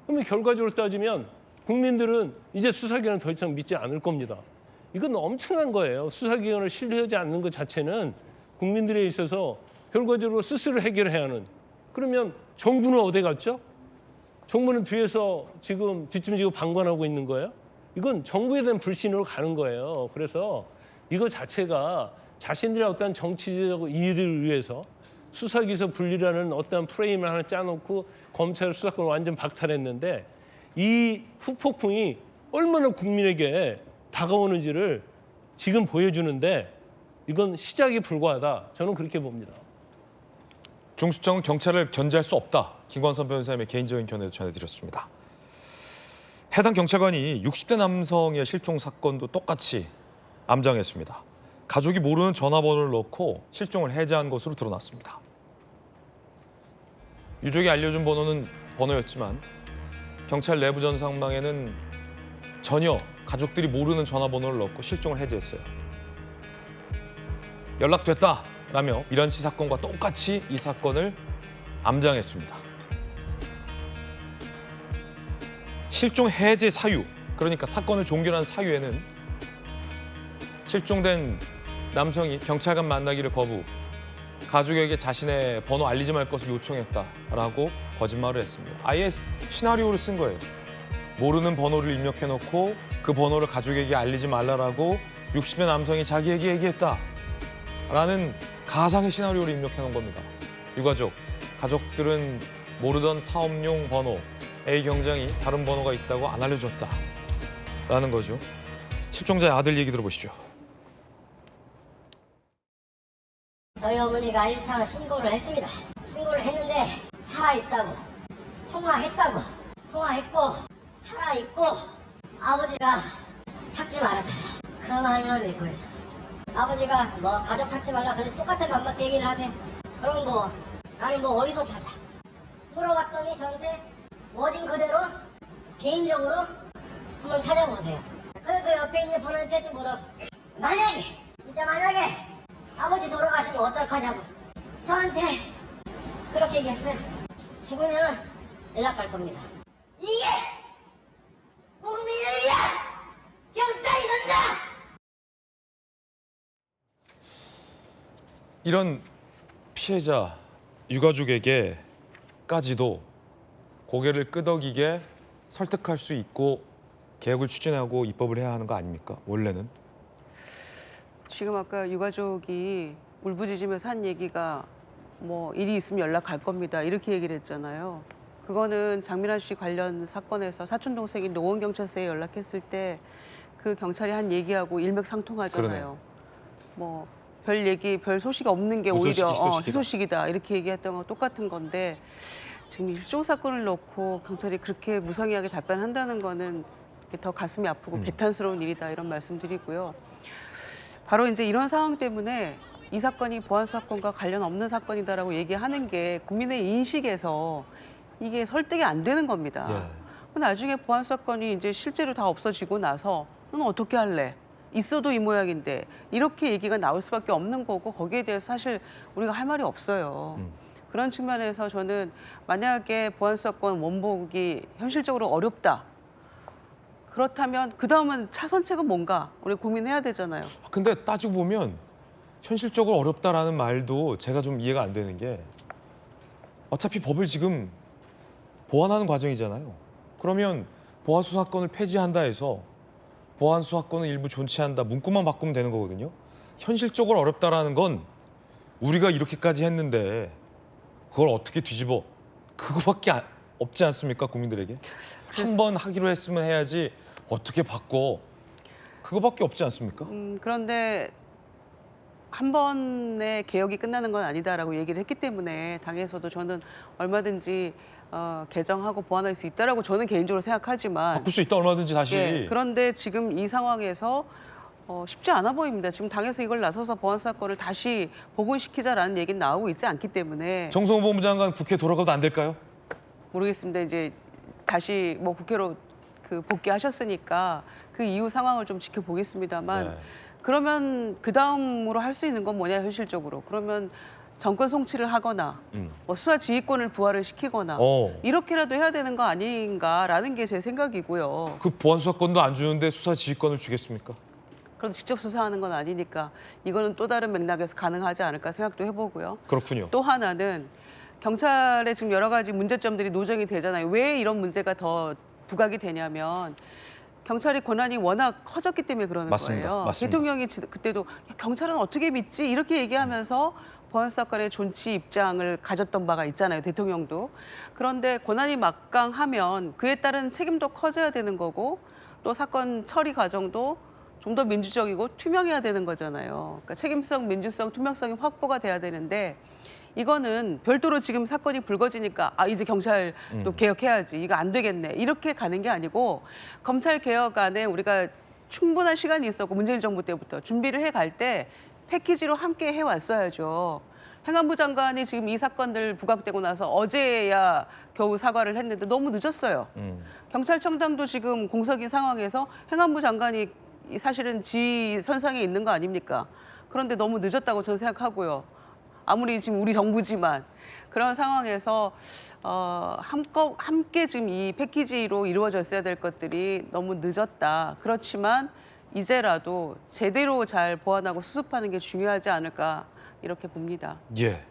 그러면 결과적으로 따지면 국민들은 이제 수사기관을 더 이상 믿지 않을 겁니다. 이건 엄청난 거예요. 수사기관을 신뢰하지 않는 것 자체는 국민들에 있어서 결과적으로 스스로 해결해야 하는. 그러면 정부는 어디 갔죠? 정부는 뒤에서 지금 뒷짐지고 방관하고 있는 거예요. 이건 정부에 대한 불신으로 가는 거예요. 그래서 이거 자체가 자신들의 어떤 정치적 이익을 위해서 수사기소 분리라는 어떤 프레임을 하나 짜놓고 검찰 수사권을 완전 박탈했는데, 이 후폭풍이 얼마나 국민에게 다가오는지를 지금 보여주는데 이건 시작에 불과하다. 저는 그렇게 봅니다. 중수청은 경찰을 견제할 수 없다. 김광삼 변호사님의 개인적인 견해도 전해드렸습니다. 해당 경찰관이 60대 남성의 실종 사건도 똑같이 암장했습니다. 가족이 모르는 전화번호를 넣고 실종을 해제한 것으로 드러났습니다. 유족이 알려준 번호였지만 경찰 내부 전산망에는 전혀 가족들이 모르는 전화번호를 넣고 실종을 해제했어요. 연락됐다. 라며 미란씨 사건과 똑같이 이 사건을 암장했습니다. 실종 해제 사유, 그러니까 사건을 종결한 사유에는 실종된 남성이 경찰관 만나기를 거부, 가족에게 자신의 번호 알리지 말 것을 요청했다라고 거짓말을 했습니다. 아예 시나리오를 쓴 거예요. 모르는 번호를 입력해놓고 그 번호를 가족에게 알리지 말라라고 60대 남성이 자기에게 얘기했다라는 가상의 시나리오를 입력해놓은 겁니다. 유가족, 가족들은 모르던 사업용 번호, A 경장이 다른 번호가 있다고 안 알려줬다라는 거죠. 실종자의 아들 얘기 들어보시죠. 저희 어머니가 1차로 신고를 했습니다. 신고를 했는데 살아있다고, 통화했다고, 통화했고 살아있고 아버지가 찾지 말아달라 그 말만 믿고 있었어요. 아버지가 뭐 가족 찾지 말라 그래 똑같은 반밖에 얘기를 하대. 그럼 뭐 나는 뭐 어디서 찾아? 물어봤더니 저한테 워딩 그대로 개인적으로 한번 찾아보세요. 그리고 그 옆에 있는 분한테도 물었어. 만약에 진짜 만약에 아버지 돌아가시면 어쩔 거냐고 저한테 그렇게 얘기했어요. 죽으면 연락 갈 겁니다. 이게 국민을 위한 경찰이 된다. 이런 피해자 유가족에게까지도 고개를 끄덕이게 설득할 수 있고 개혁을 추진하고 입법을 해야 하는 거 아닙니까? 원래는. 지금 아까 유가족이 울부짖으면서 한 얘기가 뭐 일이 있으면 연락 갈 겁니다. 이렇게 얘기를 했잖아요. 그거는 장민아 씨 관련 사건에서 사촌 동생이 노원경찰서에 연락했을 때 그 경찰이 한 얘기하고 일맥상통하잖아요. 그러네요. 뭐 별 얘기, 별 소식이 없는 게 무소식이 오히려 희소식이다. 희소식이다. 이렇게 얘기했던 거 똑같은 건데 지금 실종 사건을 놓고 경찰이 그렇게 무성의하게 답변한다는 거는 더 가슴이 아프고 배탄스러운 일이다 이런 말씀드리고요. 바로 이제 이런 상황 때문에 이 사건이 보안 사건과 관련 없는 사건이다라고 얘기하는 게 국민의 인식에서 이게 설득이 안 되는 겁니다. 예. 나중에 보안 사건이 이제 실제로 다 없어지고 나서 너는 어떻게 할래? 있어도 이 모양인데 이렇게 얘기가 나올 수밖에 없는 거고 거기에 대해서 사실 우리가 할 말이 없어요. 그런 측면에서 저는 만약에 보안 사건 원복이 현실적으로 어렵다. 그렇다면 그 다음은 차선책은 뭔가 우리 고민해야 되잖아요. 근데 따지고 보면 현실적으로 어렵다라는 말도 제가 좀 이해가 안 되는 게 어차피 법을 지금 보완하는 과정이잖아요. 그러면 보안 수사권을 폐지한다 해서 보안 수사권을 일부 존치한다 문구만 바꾸면 되는 거거든요. 현실적으로 어렵다라는 건 우리가 이렇게까지 했는데 그걸 어떻게 뒤집어 그거밖에 없지 않습니까 국민들에게? 한 번 하기로 했으면 해야지 어떻게 바꿔 그거밖에 없지 않습니까? 그런데 한 번의 개혁이 끝나는 건 아니다라고 얘기를 했기 때문에 당에서도 저는 얼마든지 개정하고 보완할 수 있다라고 저는 개인적으로 생각하지만 바꿀 수 있다 얼마든지 다시. 예, 그런데 지금 이 상황에서 쉽지 않아 보입니다. 지금 당에서 이걸 나서서 보안 사건을 다시 복원시키자라는 얘기는 나오고 있지 않기 때문에 정성호 법무부 장관 국회 돌아가도 안 될까요? 모르겠습니다. 이제 다시 뭐 국회로 복귀하셨으니까 그 이후 상황을 좀 지켜보겠습니다만 네. 그러면 그 다음으로 할 수 있는 건 뭐냐 현실적으로 그러면 정권 송치를 하거나 뭐 수사 지휘권을 부활을 시키거나 이렇게라도 해야 되는 거 아닌가라는 게 제 생각이고요. 그 보안 수사권도 안 주는데 수사 지휘권을 주겠습니까? 그럼 직접 수사하는 건 아니니까 이거는 또 다른 맥락에서 가능하지 않을까 생각도 해보고요. 그렇군요. 또 하나는 경찰에 지금 여러 가지 문제점들이 노정이 되잖아요. 왜 이런 문제가 더 부각이 되냐면 경찰의 권한이 워낙 커졌기 때문에 그러는 맞습니다. 거예요. 맞습니다. 대통령이 그때도 야, 경찰은 어떻게 믿지? 이렇게 얘기하면서 보안사건의 존치 입장을 가졌던 바가 있잖아요. 대통령도. 그런데 권한이 막강하면 그에 따른 책임도 커져야 되는 거고 또 사건 처리 과정도 좀 더 민주적이고 투명해야 되는 거잖아요. 그러니까 책임성, 민주성, 투명성이 확보가 돼야 되는데 이거는 별도로 지금 사건이 불거지니까 이제 경찰도 개혁해야지 이거 안 되겠네 이렇게 가는 게 아니고 검찰 개혁 안에 우리가 충분한 시간이 있었고 문재인 정부 때부터 준비를 해갈 때 패키지로 함께 해왔어야죠. 행안부 장관이 지금 이 사건들 부각되고 나서 어제야 겨우 사과를 했는데 너무 늦었어요. 경찰청장도 지금 공석인 상황에서 행안부 장관이 사실은 지휘 선상에 있는 거 아닙니까? 그런데 너무 늦었다고 저는 생각하고요. 아무리 지금 우리 정부지만 그런 상황에서 함께 지금 이 패키지로 이루어졌어야 될 것들이 너무 늦었다. 그렇지만 이제라도 제대로 잘 보완하고 수습하는 게 중요하지 않을까 이렇게 봅니다. 예.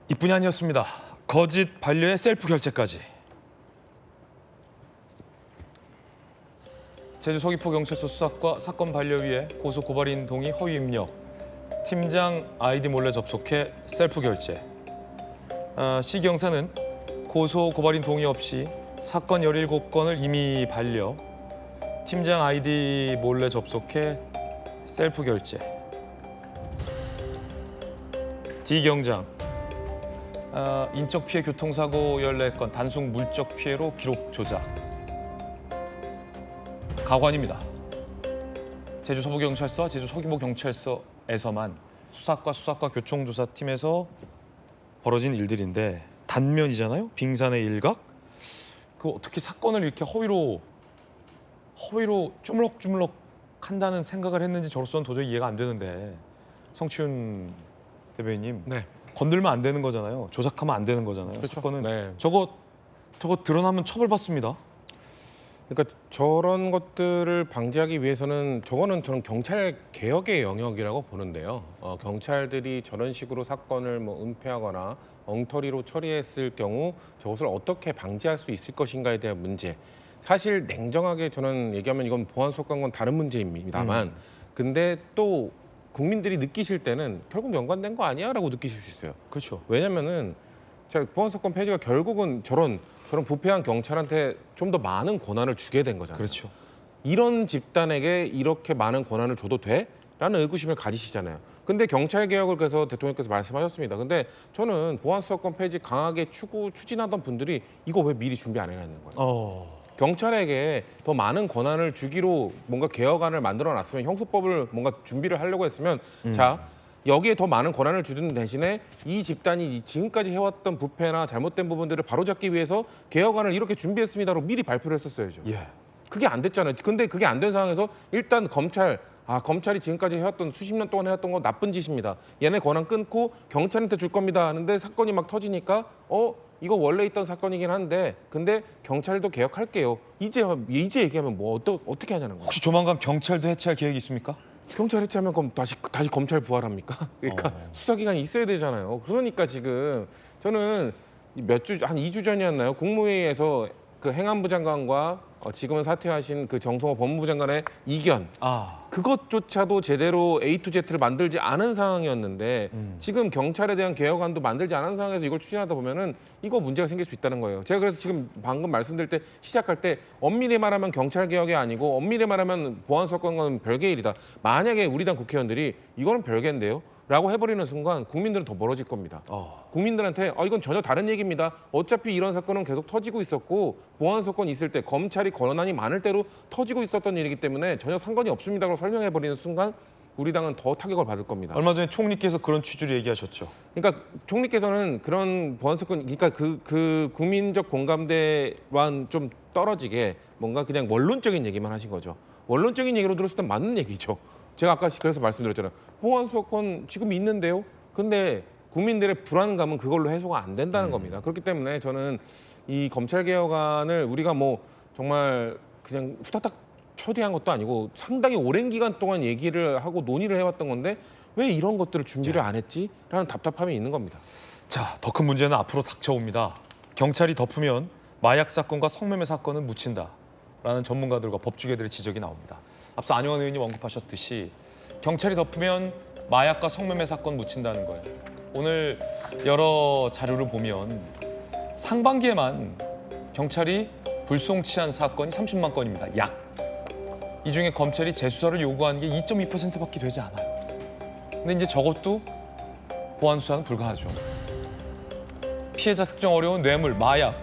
이뿐이 아니었습니다. 거짓 반려의 셀프 결제까지. 제주 서귀포경찰서 수사과 사건 반려위에 고소 고발인 동의 허위 입력, 팀장 아이디 몰래 접속해 셀프 결제. 시 경사는 고소 고발인 동의 없이 사건 17건을 이미 반려, 팀장 아이디 몰래 접속해 셀프 결제. D 경장, 인적 피해 교통사고 14건 단순 물적 피해로 기록 조작. 가관입니다. 제주 서부경찰서, 제주 서귀포경찰서에서만 수사과 교총조사팀에서 벌어진 일들인데 단면이잖아요. 빙산의 일각. 그 어떻게 사건을 이렇게 허위로 주물럭주물럭 한다는 생각을 했는지 저로서는 도저히 이해가 안 되는데, 성치훈 대변인님, 네. 건들면 안 되는 거잖아요. 조작하면 안 되는 거잖아요. 그렇죠. 사건은 네. 저거 드러나면 처벌받습니다. 그러니까 저런 것들을 방지하기 위해서는 저는 경찰 개혁의 영역이라고 보는데요. 경찰들이 저런 식으로 사건을 은폐하거나 엉터리로 처리했을 경우 저것을 어떻게 방지할 수 있을 것인가에 대한 문제. 사실 냉정하게 저는 얘기하면 이건 보안 수사과는 다른 문제입니다만, 근데 또 국민들이 느끼실 때는 결국 연관된 거 아니야라고 느끼실 수 있어요. 그렇죠. 왜냐면은 보안 사건 폐지가 결국은 저런 부패한 경찰한테 좀 더 많은 권한을 주게 된 거잖아요. 그렇죠. 이런 집단에게 이렇게 많은 권한을 줘도 돼? 라는 의구심을 가지시잖아요. 근데 경찰 개혁을 그래서 대통령께서 말씀하셨습니다. 근데 저는 보안 수사권 폐지 강하게 추진하던 분들이 이거 왜 미리 준비 안 해놨는 거예요? 경찰에게 더 많은 권한을 주기로 뭔가 개혁안을 만들어 놨으면, 형소법을 뭔가 준비를 하려고 했으면 자, 여기에 더 많은 권한을 주는 대신에 이 집단이 지금까지 해왔던 부패나 잘못된 부분들을 바로잡기 위해서 개혁안을 이렇게 준비했습니다로 미리 발표를 했었어야죠. 예. 그게 안 됐잖아요. 근데 그게 안 된 상황에서 일단 검찰이 지금까지 해왔던 수십 년 동안 해왔던 건 나쁜 짓입니다. 얘네 권한 끊고 경찰한테 줄 겁니다 하는데 사건이 막 터지니까 이거 원래 있던 사건이긴 한데 근데 경찰도 개혁할게요. 이제 얘기하면 어떻게 하냐는 거예요. 혹시 조만간 경찰도 해체할 계획이 있습니까? 경찰 해체하면 그럼 다시 검찰 부활합니까? 그러니까 수사기관이 있어야 되잖아요. 그러니까 지금 저는 한 2주 전이었나요? 국무회의에서 그 행안부 장관과 지금은 사퇴하신 그 정성호 법무부 장관의 이견, 그것조차도 제대로 A to Z를 만들지 않은 상황이었는데 지금 경찰에 대한 개혁안도 만들지 않은 상황에서 이걸 추진하다 보면은 이거 문제가 생길 수 있다는 거예요. 제가 그래서 지금 방금 말씀드릴 때 시작할 때 엄밀히 말하면 경찰 개혁이 아니고 엄밀히 말하면 보안 수사권과는 별개의 일이다. 만약에 우리 당 국회의원들이 이거는 별개인데요? 라고 해버리는 순간 국민들은 더 멀어질 겁니다. 국민들한테 이건 전혀 다른 얘기입니다. 어차피 이런 사건은 계속 터지고 있었고 보안 사건이 있을 때 검찰이 권한이 많을 때로 터지고 있었던 일이기 때문에 전혀 상관이 없습니다라고 설명해버리는 순간 우리 당은 더 타격을 받을 겁니다. 얼마 전에 총리께서 그런 취지로 얘기하셨죠. 그러니까 총리께서는 그런 보안 사건, 그러니까 그 국민적 공감대와는 좀 떨어지게 뭔가 그냥 원론적인 얘기만 하신 거죠. 원론적인 얘기로 들었을 땐 맞는 얘기죠. 제가 아까 그래서 말씀드렸잖아요. 보안 수사권 지금 있는데요. 근데 국민들의 불안감은 그걸로 해소가 안 된다는 겁니다. 그렇기 때문에 저는 이 검찰개혁안을 우리가 정말 그냥 후다닥 처리한 것도 아니고 상당히 오랜 기간 동안 얘기를 하고 논의를 해왔던 건데 왜 이런 것들을 준비를 안 했지? 라는 답답함이 있는 겁니다. 자, 더 큰 문제는 앞으로 닥쳐옵니다. 경찰이 덮으면 마약 사건과 성매매 사건은 묻힌다. 라는 전문가들과 법조계들의 지적이 나옵니다. 앞서 안영환 의원님 언급하셨듯이 경찰이 덮으면 마약과 성매매 사건 묻힌다는 거예요. 오늘 여러 자료를 보면 상반기에만 경찰이 불송치한 사건이 30만 건입니다. 약. 이 중에 검찰이 재수사를 요구한 게 2.2%밖에 되지 않아요. 근데 이제 저것도 보안 수사는 불가하죠. 피해자 특정 어려운 뇌물, 마약,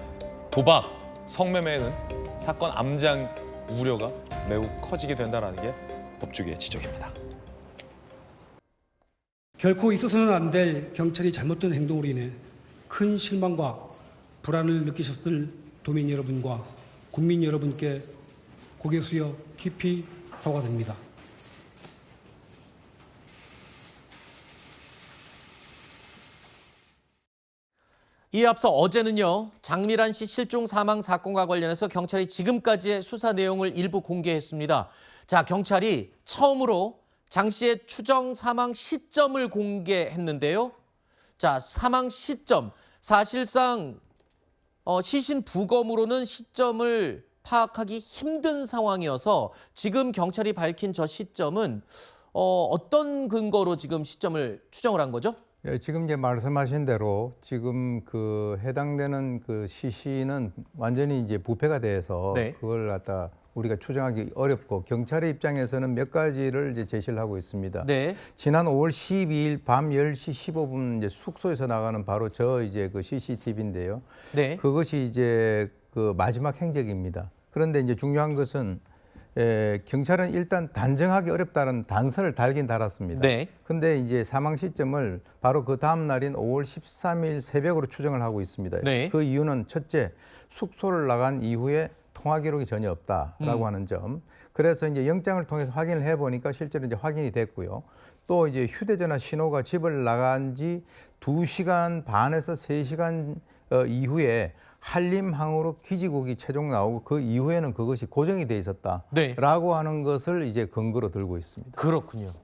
도박, 성매매는 사건 암장 우려가 매우 커지게 된다는 게 법조계의 지적입니다. 결코 있어서는 안 될 경찰이 잘못된 행동으로 인해 큰 실망과 불안을 느끼셨을 도민 여러분과 국민 여러분께 고개 숙여 깊이 사과드립니다. 이에 앞서 어제는요, 장미란 씨 실종 사망 사건과 관련해서 경찰이 지금까지의 수사 내용을 일부 공개했습니다. 자, 경찰이 처음으로 장 씨의 추정 사망 시점을 공개했는데요. 자, 사망 시점. 사실상 시신 부검으로는 시점을 파악하기 힘든 상황이어서 지금 경찰이 밝힌 저 시점은 어떤 근거로 지금 시점을 추정을 한 거죠? 예, 지금 이제 말씀하신 대로 지금 그 해당되는 그 시신은 완전히 이제 부패가 돼서 네. 그걸 갖다 우리가 추정하기 어렵고 경찰의 입장에서는 몇 가지를 이제 제시를 하고 있습니다. 네. 지난 5월 12일 밤 10시 15분 이제 숙소에서 나가는 바로 저 이제 그 CCTV인데요. 네. 그것이 이제 그 마지막 행적입니다. 그런데 이제 중요한 것은 경찰은 일단 단정하기 어렵다는 단서를 달긴 달았습니다. 네. 근데 이제 사망 시점을 바로 그 다음 날인 5월 13일 새벽으로 추정을 하고 있습니다. 네. 그 이유는 첫째, 숙소를 나간 이후에 통화 기록이 전혀 없다라고 하는 점. 그래서 이제 영장을 통해서 확인을 해보니까 실제로 이제 확인이 됐고요. 또 이제 휴대전화 신호가 집을 나간 지 2시간 반에서 3시간 이후에 한림항으로 기지국이 최종 나오고 그 이후에는 그것이 고정이 돼 있었다라고 네. 하는 것을 이제 근거로 들고 있습니다. 그렇군요.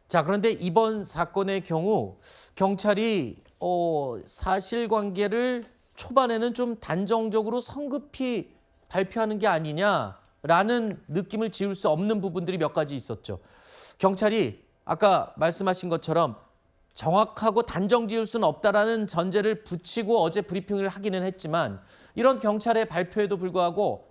자, 그런데 이번 사건의 경우 경찰이 사실관계를 초반에는 좀 단정적으로 성급히 발표하는 게 아니냐라는 느낌을 지울 수 없는 부분들이 몇 가지 있었죠. 경찰이 아까 말씀하신 것처럼 정확하고 단정 지을 수는 없다라는 전제를 붙이고 어제 브리핑을 하기는 했지만 이런 경찰의 발표에도 불구하고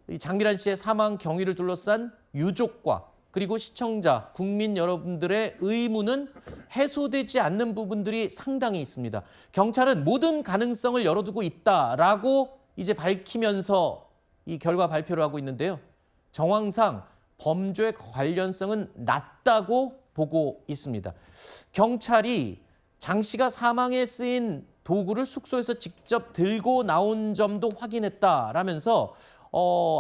이 장미란 씨의 사망 경위를 둘러싼 유족과 그리고 시청자, 국민 여러분들의 의문은 해소되지 않는 부분들이 상당히 있습니다. 경찰은 모든 가능성을 열어두고 있다라고 이제 밝히면서 이 결과 발표를 하고 있는데요. 정황상 범죄 관련성은 낮다고 보고 있습니다. 경찰이 장 씨가 사망에 쓰인 도구를 숙소에서 직접 들고 나온 점도 확인했다라면서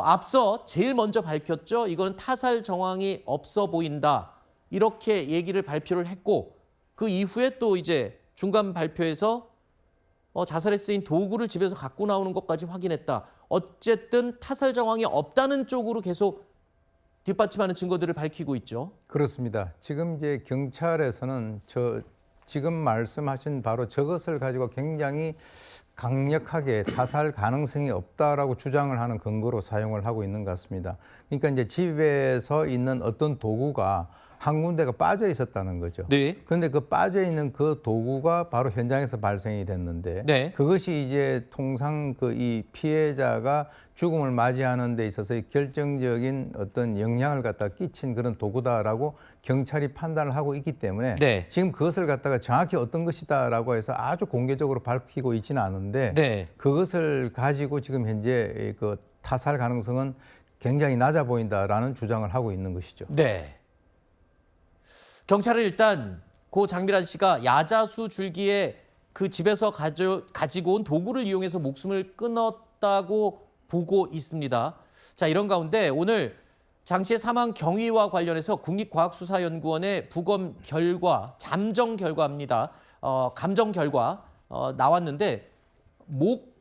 앞서 제일 먼저 밝혔죠. 이거는 타살 정황이 없어 보인다. 이렇게 얘기를 발표를 했고 그 이후에 또 이제 중간 발표에서 자살에 쓰인 도구를 집에서 갖고 나오는 것까지 확인했다. 어쨌든 타살 정황이 없다는 쪽으로 계속 뒷받침하는 증거들을 밝히고 있죠. 그렇습니다. 지금 이제 경찰에서는 지금 말씀하신 바로 저것을 가지고 굉장히 강력하게 타살 가능성이 없다라고 주장을 하는 근거로 사용을 하고 있는 것 같습니다. 그러니까 이제 집에서 있는 어떤 도구가 한 군데가 빠져 있었다는 거죠. 네. 그런데 그 빠져 있는 그 도구가 바로 현장에서 발생이 됐는데 네. 그것이 이제 통상 그 이 피해자가 죽음을 맞이하는 데 있어서 결정적인 어떤 영향을 갖다 끼친 그런 도구다라고 경찰이 판단을 하고 있기 때문에 네. 지금 그것을 갖다가 정확히 어떤 것이다라고 해서 아주 공개적으로 밝히고 있지는 않은데 네. 그것을 가지고 지금 현재 그 타살 가능성은 굉장히 낮아 보인다라는 주장을 하고 있는 것이죠. 네. 경찰은 일단 고 장미란 씨가 야자수 줄기에 그 집에서 가지고 온 도구를 이용해서 목숨을 끊었다고 보고 있습니다. 자, 이런 가운데 오늘 장 씨의 사망 경위와 관련해서 국립과학수사연구원의 부검 결과, 잠정 결과입니다. 감정 결과 나왔는데 목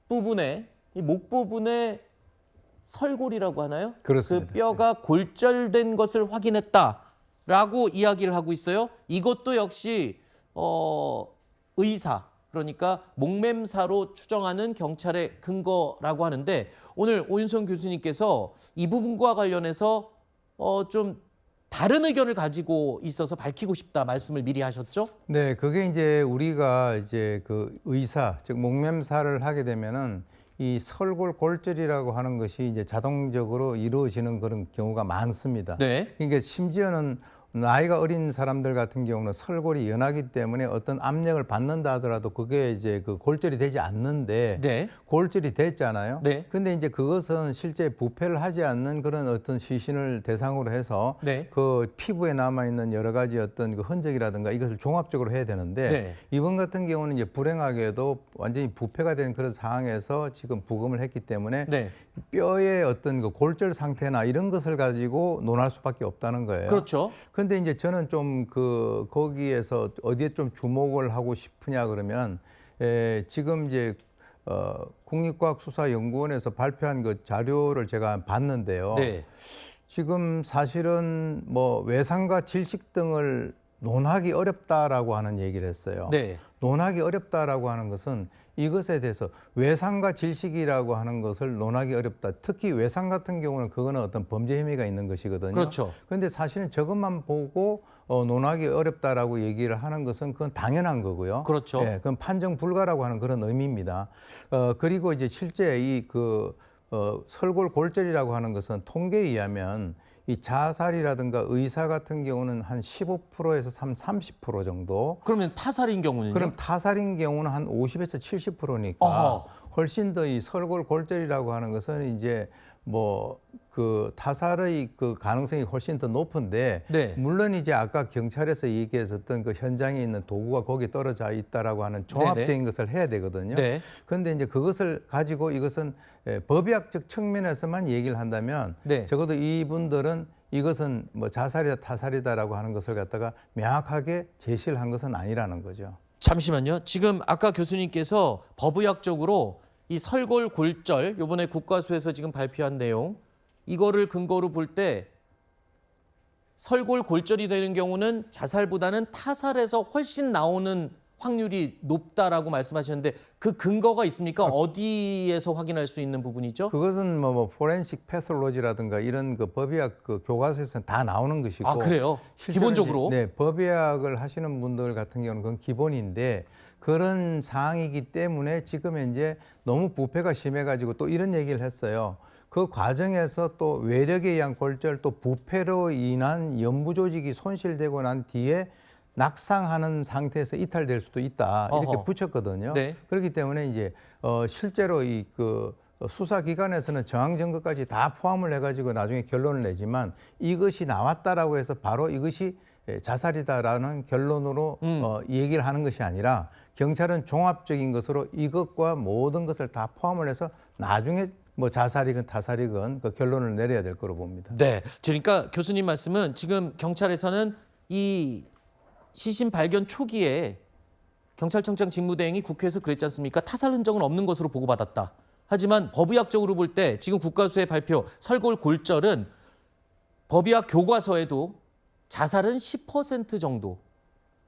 부분에 설골이라고 하나요? 그렇습니다. 그 뼈가 골절된 것을 확인했다라고 이야기를 하고 있어요. 이것도 역시 의사, 그러니까 목맴사로 추정하는 경찰의 근거라고 하는데 오늘 오윤성 교수님께서 이 부분과 관련해서 좀 다른 의견을 가지고 있어서 밝히고 싶다 말씀을 미리 하셨죠? 네, 그게 이제 우리가 이제 그 의사, 즉 목맴사를 하게 되면은 이 설골 골절이라고 하는 것이 이제 자동적으로 이루어지는 그런 경우가 많습니다. 네. 그러니까 심지어는 나이가 어린 사람들 같은 경우는 설골이 연하기 때문에 어떤 압력을 받는다 하더라도 그게 이제 그 골절이 되지 않는데 네. 골절이 됐잖아요. 네. 근데 이제 그것은 실제 부패를 하지 않는 그런 어떤 시신을 대상으로 해서 네. 그 피부에 남아 있는 여러 가지 어떤 그 흔적이라든가 이것을 종합적으로 해야 되는데 네. 이번 같은 경우는 이제 불행하게도 완전히 부패가 된 그런 상황에서 지금 부검을 했기 때문에 네. 뼈의 어떤 그 골절 상태나 이런 것을 가지고 논할 수밖에 없다는 거예요. 그렇죠. 근데 근데 이제 저는 좀 거기에서 어디에 좀 주목을 하고 싶으냐 그러면 지금 이제 국립과학수사연구원에서 발표한 그 자료를 제가 봤는데요. 네. 지금 사실은 뭐 외상과 질식 등을 논하기 어렵다라고 하는 얘기를 했어요. 네. 논하기 어렵다라고 하는 것은 이것에 대해서 외상과 질식이라고 하는 것을 논하기 어렵다. 특히 외상 같은 경우는 그거는 어떤 범죄 혐의가 있는 것이거든요. 그렇죠. 그런데 사실은 저것만 보고 논하기 어렵다라고 얘기를 하는 것은 그건 당연한 거고요. 그렇죠. 예, 그건 판정 불가라고 하는 그런 의미입니다. 그리고 이제 실제 설골골절이라고 하는 것은 통계에 의하면 이 자살이라든가 의사 같은 경우는 한 15%에서 30% 정도. 그러면 타살인 경우는요? 그럼 타살인 경우는 한 50에서 70%니까 훨씬 더 이 설골골절이라고 하는 것은 이제 뭐 그 타살의 그 가능성이 훨씬 더 높은데 네. 물론 이제 아까 경찰에서 얘기했었던 그 현장에 있는 도구가 거기 떨어져 있다라고 하는 종합적인 네네. 것을 해야 되거든요. 네. 그런데 이제 그것을 가지고 이것은 법의학적 측면에서만 얘기를 한다면 네. 적어도 이분들은 이것은 뭐 자살이다 타살이다라고 하는 것을 갖다가 명확하게 제시를 한 것은 아니라는 거죠. 잠시만요. 지금 아까 교수님께서 법의학적으로 이 설골골절, 이번에 국과수에서 지금 발표한 내용, 이거를 근거로 볼 때 설골골절이 되는 경우는 자살보다는 타살에서 훨씬 나오는 확률이 높다라고 말씀하셨는데 그 근거가 있습니까? 어디에서 확인할 수 있는 부분이죠? 그것은 뭐 포렌식 패솔로지라든가 이런 그 법의학 그 교과서에서는 다 나오는 것이고. 아, 그래요? 기본적으로? 네, 법의학을 하시는 분들 같은 경우는 그건 기본인데 그런 상황이기 때문에 지금 이제 너무 부패가 심해가지고 또 이런 얘기를 했어요. 그 과정에서 또 외력에 의한 골절 또 부패로 인한 연부 조직이 손실되고 난 뒤에 낙상하는 상태에서 이탈될 수도 있다 이렇게 붙였거든요. 네. 그렇기 때문에 이제 실제로 수사기관에서는 정황 증거까지 다 포함을 해가지고 나중에 결론을 내지만 이것이 나왔다라고 해서 바로 이것이 자살이다라는 결론으로 얘기를 하는 것이 아니라 경찰은 종합적인 것으로 이것과 모든 것을 다 포함을 해서 나중에 뭐 자살이건 타살이건 그 결론을 내려야 될 거로 봅니다. 네. 그러니까 교수님 말씀은 지금 경찰에서는 이 시신 발견 초기에 경찰청장 직무대행이 국회에서 그랬지 않습니까? 타살 흔적은 없는 것으로 보고받았다. 하지만 법의학적으로 볼 때 지금 국과수의 발표 설골골절은 법의학 교과서에도 자살은 10% 정도,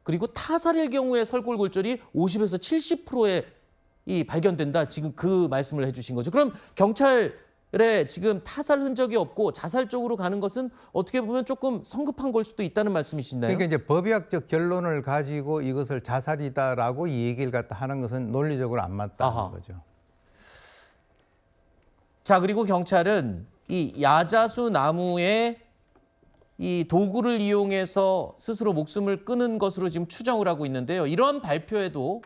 그리고 타살일 경우에 설골골절이 50에서 70%에 발견된다. 지금 그 말씀을 해주신 거죠. 그럼 경찰에 지금 타살 흔적이 없고 자살 쪽으로 가는 것은 어떻게 보면 조금 성급한 걸 수도 있다는 말씀이신가요? 그러니까 이제 법의학적 결론을 가지고 이것을 자살이다라고 이 얘기를 갖다 하는 것은 논리적으로 안 맞다는 거죠. 자, 그리고 경찰은 이 야자수 나무에 이 도구를 이용해서 스스로 목숨을 끊은 것으로 지금 추정을 하고 있는데요. 이러한 발표에도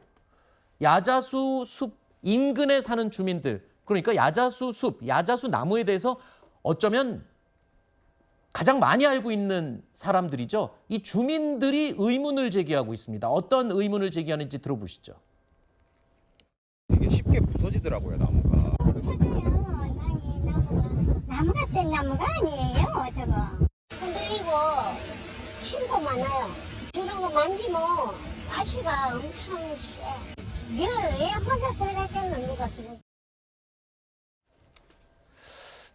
야자수 숲 인근에 사는 주민들, 그러니까 야자수 숲, 야자수 나무에 대해서 어쩌면 가장 많이 알고 있는 사람들이죠. 이 주민들이 의문을 제기하고 있습니다. 어떤 의문을 제기하는지 들어보시죠. 이게 쉽게 부서지더라고요, 나무가. 부서져요. 나무가 센 나무가 아니에요, 저거. 흔들리고 침도 많아요. 저런 거 만지면 가시가 엄청 세. 왜 혼자 들어갔겠노, 누가 그래.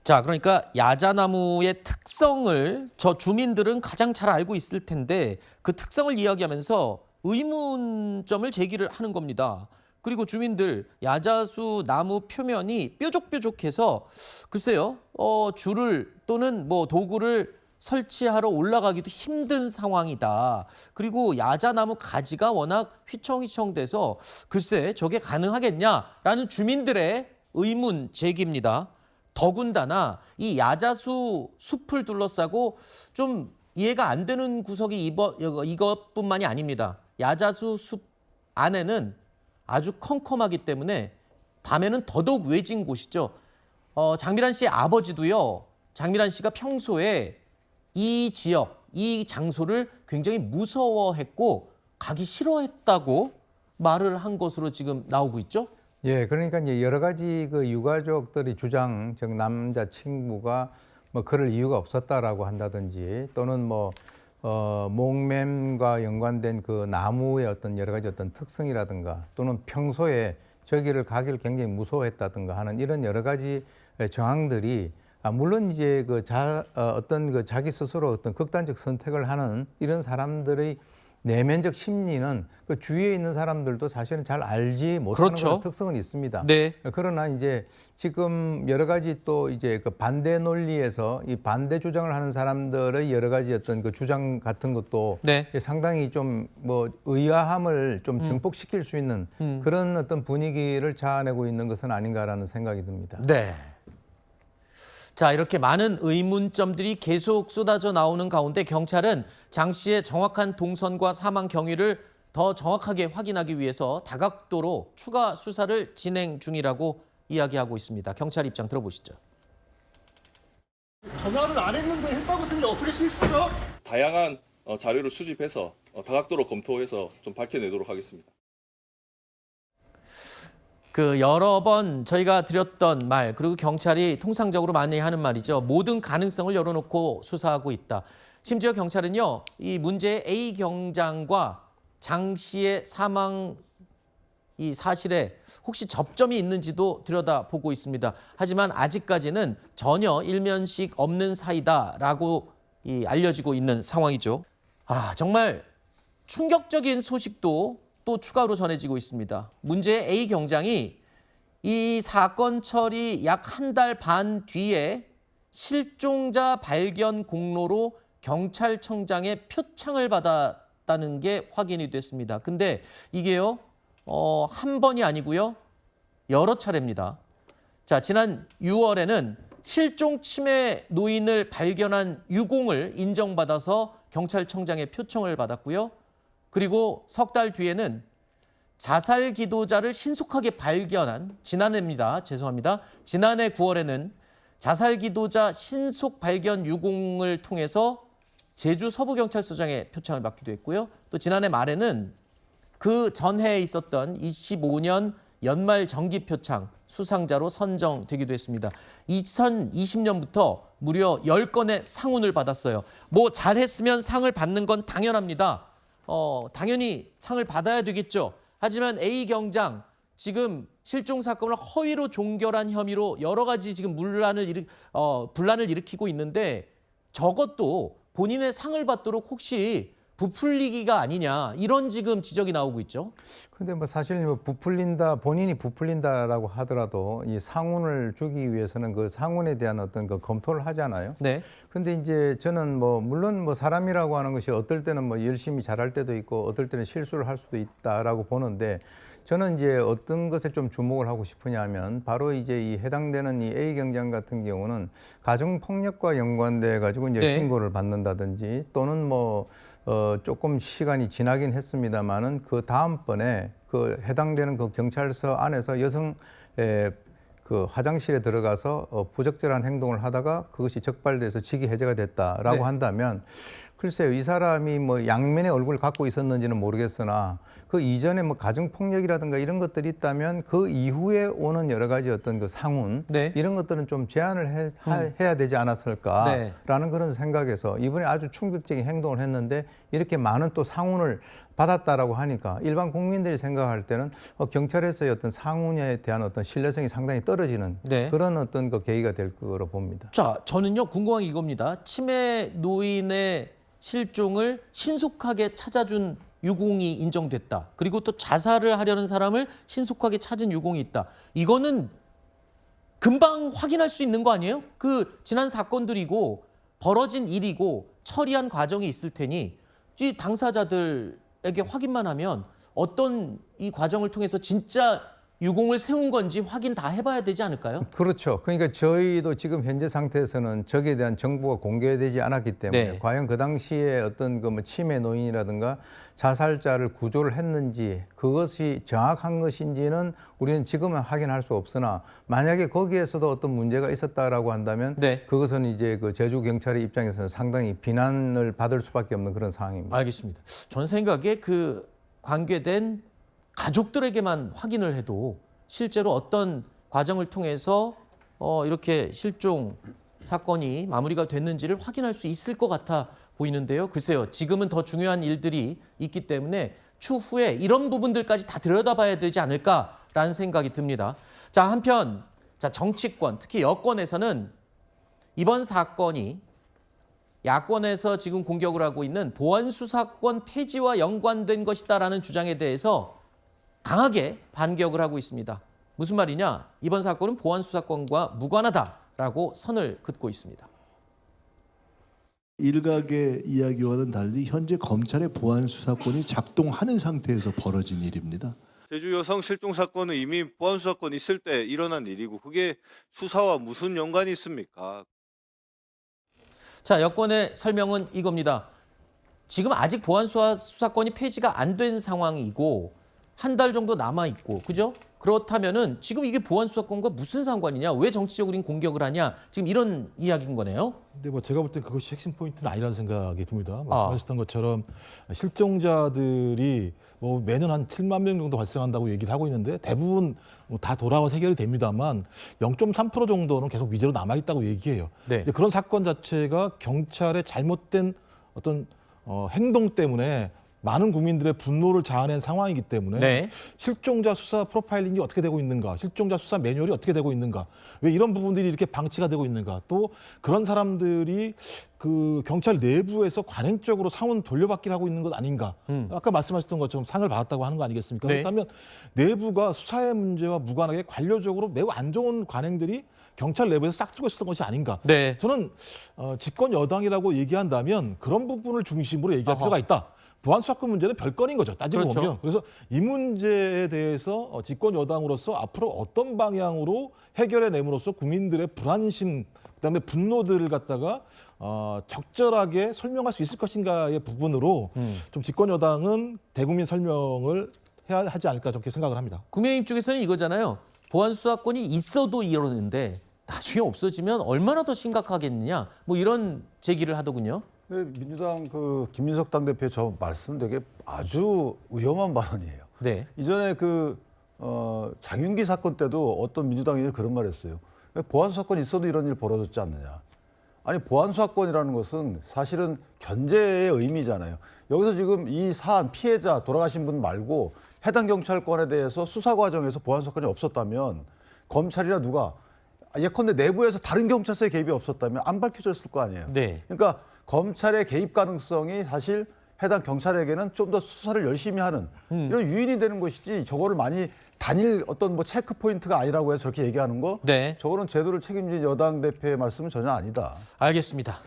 자, 그러니까 야자나무의 특성을 저 주민들은 가장 잘 알고 있을 텐데 그 특성을 이야기하면서 의문점을 제기를 하는 겁니다. 그리고 주민들 야자수 나무 표면이 뾰족뾰족해서 글쎄요, 줄을 또는 뭐 도구를 설치하러 올라가기도 힘든 상황이다. 그리고 야자나무 가지가 워낙 휘청휘청돼서 글쎄 저게 가능하겠냐라는 주민들의 의문 제기입니다. 더군다나 이 야자수 숲을 둘러싸고 좀 이해가 안 되는 구석이 이것뿐만이 아닙니다. 야자수 숲 안에는 아주 컴컴하기 때문에 밤에는 더더욱 외진 곳이죠. 장미란 씨의 아버지도요. 장미란 씨가 평소에 이 지역, 이 장소를 굉장히 무서워했고 가기 싫어했다고 말을 한 것으로 지금 나오고 있죠. 예, 그러니까 이제 여러 가지 그 유가족들이 주장, 즉 남자 친구가 뭐 그럴 이유가 없었다라고 한다든지 또는 뭐 목매과 연관된 그 나무의 어떤 여러 가지 어떤 특성이라든가 또는 평소에 저기를 가기를 굉장히 무서워했다든가 하는 이런 여러 가지 정황들이 물론 이제 어떤 그 자기 스스로 어떤 극단적 선택을 하는 이런 사람들의 내면적 심리는 그 주위에 있는 사람들도 사실은 잘 알지 못하는 그렇죠. 그런 특성은 있습니다. 네. 그러나 이제 지금 여러 가지 또 이제 그 반대 논리에서 이 반대 주장을 하는 사람들의 여러 가지 어떤 그 주장 같은 것도 네. 상당히 좀 뭐 의아함을 좀 증폭시킬 수 있는 그런 어떤 분위기를 자아내고 있는 것은 아닌가라는 생각이 듭니다. 네. 자, 이렇게 많은 의문점들이 계속 쏟아져 나오는 가운데 경찰은 장 씨의 정확한 동선과 사망 경위를 더 정확하게 확인하기 위해서 다각도로 추가 수사를 진행 중이라고 이야기하고 있습니다. 경찰 입장 들어보시죠. 전화를 안 했는데 했다고 했는데 어떻게 실수죠? 다양한 자료를 수집해서 다각도로 검토해서 좀 밝혀내도록 하겠습니다. 그 여러 번 저희가 드렸던 말, 그리고 경찰이 통상적으로 많이 하는 말이죠. 모든 가능성을 열어놓고 수사하고 있다. 심지어 경찰은요, 이 문제의 A 경장과 장 씨의 사망 이 사실에 혹시 접점이 있는지도 들여다보고 있습니다. 하지만 아직까지는 전혀 일면식 없는 사이다라고 알려지고 있는 상황이죠. 정말 충격적인 소식도 또 추가로 전해지고 있습니다. 문제의 A 경장이 이 사건 처리 약 한 달 반 뒤에 실종자 발견 공로로 경찰청장의 표창을 받았다는 게 확인이 됐습니다. 근데 이게요, 한 번이 아니고요, 여러 차례입니다. 자, 지난 6월에는 실종 치매 노인을 발견한 유공을 인정받아서 경찰청장의 표창을 받았고요. 그리고 석 달 뒤에는 자살 기도자를 신속하게 발견한 지난해입니다. 죄송합니다. 지난해 9월에는 자살 기도자 신속 발견 유공을 통해서 제주 서부경찰서장의 표창을 받기도 했고요. 또 지난해 말에는 그 전해에 있었던 25년 연말 정기 표창 수상자로 선정되기도 했습니다. 2020년부터 무려 10건의 상훈을 받았어요. 뭐 잘했으면 상을 받는 건 당연합니다. 당연히 상을 받아야 되겠죠. 하지만 A 경장 지금 실종 사건을 허위로 종결한 혐의로 여러 가지 지금 분란을 일으키고 있는데 저것도 본인의 상을 받도록 혹시 부풀리기가 아니냐, 이런 지금 지적이 나오고 있죠. 근데 뭐 사실 본인이 부풀린다라고 하더라도 이 상훈을 주기 위해서는 그 상훈에 대한 어떤 그 검토를 하잖아요. 네. 근데 이제 저는 물론 사람이라고 하는 것이 어떨 때는 열심히 잘할 때도 있고 어떨 때는 실수를 할 수도 있다라고 보는데, 저는 이제 어떤 것에 좀 주목을 하고 싶으냐면 바로 이제 이 해당되는 이 A 경장 같은 경우는 가정 폭력과 연관돼 가지고 이제 신고를 받는다든지 또는 조금 시간이 지나긴 했습니다만은 그 다음번에 그 해당되는 그 경찰서 안에서 여성 그 화장실에 들어가서 부적절한 행동을 하다가 그것이 적발돼서 직위 해제가 됐다라고 한다면, 글쎄요, 이 사람이 양면의 얼굴을 갖고 있었는지는 모르겠으나 그 이전에 가정 폭력이라든가 이런 것들이 있다면 그 이후에 오는 여러 가지 어떤 그 상훈 이런 것들은 좀 제한을 해야 되지 않았을까라는 그런 생각에서 이번에 아주 충격적인 행동을 했는데 이렇게 많은 또 상훈을 받았다라고 하니까 일반 국민들이 생각할 때는 경찰에서의 어떤 상훈에 대한 어떤 신뢰성이 상당히 떨어지는 그런 어떤 그 계기가 될 거로 봅니다. 자, 저는요 궁금한 게 이겁니다. 치매 노인의 실종을 신속하게 찾아준 유공이 인정됐다. 그리고 또 자살을 하려는 사람을 신속하게 찾은 유공이 있다. 이거는 금방 확인할 수 있는 거 아니에요? 그 지난 사건들이고 벌어진 일이고 처리한 과정이 있을 테니 이 당사자들에게 확인만 하면 어떤 이 과정을 통해서 진짜 유공을 세운 건지 확인 다 해봐야 되지 않을까요? 그렇죠. 그러니까 저희도 지금 현재 상태에서는 적에 대한 정보가 공개되지 않았기 때문에 과연 그 당시에 어떤 그 치매 노인이라든가 자살자를 구조를 했는지 그것이 정확한 것인지는 우리는 지금은 확인할 수 없으나, 만약에 거기에서도 어떤 문제가 있었다라고 한다면 그것은 이제 그 제주 경찰의 입장에서는 상당히 비난을 받을 수밖에 없는 그런 상황입니다. 알겠습니다. 저는 생각에 그 관계된 가족들에게만 확인을 해도 실제로 어떤 과정을 통해서 이렇게 실종 사건이 마무리가 됐는지를 확인할 수 있을 것 같아 보이는데요. 글쎄요. 지금은 더 중요한 일들이 있기 때문에 추후에 이런 부분들까지 다 들여다봐야 되지 않을까라는 생각이 듭니다. 자, 한편 정치권, 특히 여권에서는 이번 사건이 야권에서 지금 공격을 하고 있는 보안수사권 폐지와 연관된 것이다라는 주장에 대해서 강하게 반격을 하고 있습니다. 무슨 말이냐? 이번 사건은 보안수사권과 무관하다라고 선을 긋고 있습니다. 일각의 이야기와는 달리 현재 검찰의 보안수사권이 작동하는 상태에서 벌어진 일입니다. 제주 여성 실종 사건은 이미 보안수사권 있을 때 일어난 일이고 그게 수사와 무슨 연관이 있습니까? 자, 여권의 설명은 이겁니다. 지금 아직 보안수사권이 폐지가 안 된 상황이고 한 달 정도 남아있고, 그죠? 그렇다면은 지금 이게 보안수사권과 무슨 상관이냐? 왜 정치적으로 공격을 하냐? 지금 이런 이야기인 거네요. 근데 뭐 제가 볼 땐 그것이 핵심 포인트는 아니라는 생각이 듭니다. 말씀하셨던 것처럼 실종자들이 뭐 매년 한 7만 명 정도 발생한다고 얘기를 하고 있는데 대부분 다 돌아와서 해결이 됩니다만 0.3% 정도는 계속 미제로 남아있다고 얘기해요. 네. 그런 사건 자체가 경찰의 잘못된 어떤 행동 때문에 많은 국민들의 분노를 자아낸 상황이기 때문에 네. 실종자 수사 프로파일링이 어떻게 되고 있는가, 실종자 수사 매뉴얼이 어떻게 되고 있는가, 왜 이런 부분들이 이렇게 방치가 되고 있는가, 또 그런 사람들이 그 경찰 내부에서 관행적으로 상원 돌려받기를 하고 있는 것 아닌가. 아까 말씀하셨던 것처럼 상을 받았다고 하는 거 아니겠습니까? 네. 그렇다면 내부가 수사의 문제와 무관하게 관료적으로 매우 안 좋은 관행들이 경찰 내부에서 싹 쓰고 있었던 것이 아닌가. 네. 저는 집권 여당이라고 얘기한다면 그런 부분을 중심으로 얘기할 필요가 있다. 보안수사권 문제는 별건인 거죠. 따지고 그렇죠. 보면. 그래서 이 문제에 대해서 집권 여당으로서 앞으로 어떤 방향으로 해결해 내므로써 국민들의 불안심, 그다음에 분노들을 갖다가 적절하게 설명할 수 있을 것인가의 부분으로 좀 집권 여당은 대국민 설명을 해야 하지 않을까 저렇게 생각을 합니다. 국민의힘 쪽에서는 이거잖아요. 보안수사권이 있어도 이러는데 나중에 없어지면 얼마나 더 심각하겠느냐. 뭐 이런 제기를 하더군요. 네, 민주당 그 김민석 당대표의 저 말씀 되게 아주 위험한 발언이에요. 네. 이전에 그 장윤기 사건 때도 어떤 민주당인이 그런 말했어요. 보안수사권 있어도 이런 일 벌어졌지 않느냐. 아니 보안수사권이라는 것은 사실은 견제의 의미잖아요. 여기서 지금 이 사안 피해자 돌아가신 분 말고 해당 경찰권에 대해서 수사 과정에서 보안수사권이 없었다면 검찰이나 누가 예컨대 내부에서 다른 경찰서의 개입이 없었다면 안 밝혀졌을 거 아니에요. 네. 그러니까 검찰의 개입 가능성이 사실 해당 경찰에게는 좀 더 수사를 열심히 하는 이런 유인이 되는 것이지 저거를 많이 단일 어떤 뭐 체크 포인트가 아니라고 해서 저렇게 얘기하는 거 네. 저거는 제도를 책임진 여당 대표의 말씀은 전혀 아니다. 알겠습니다.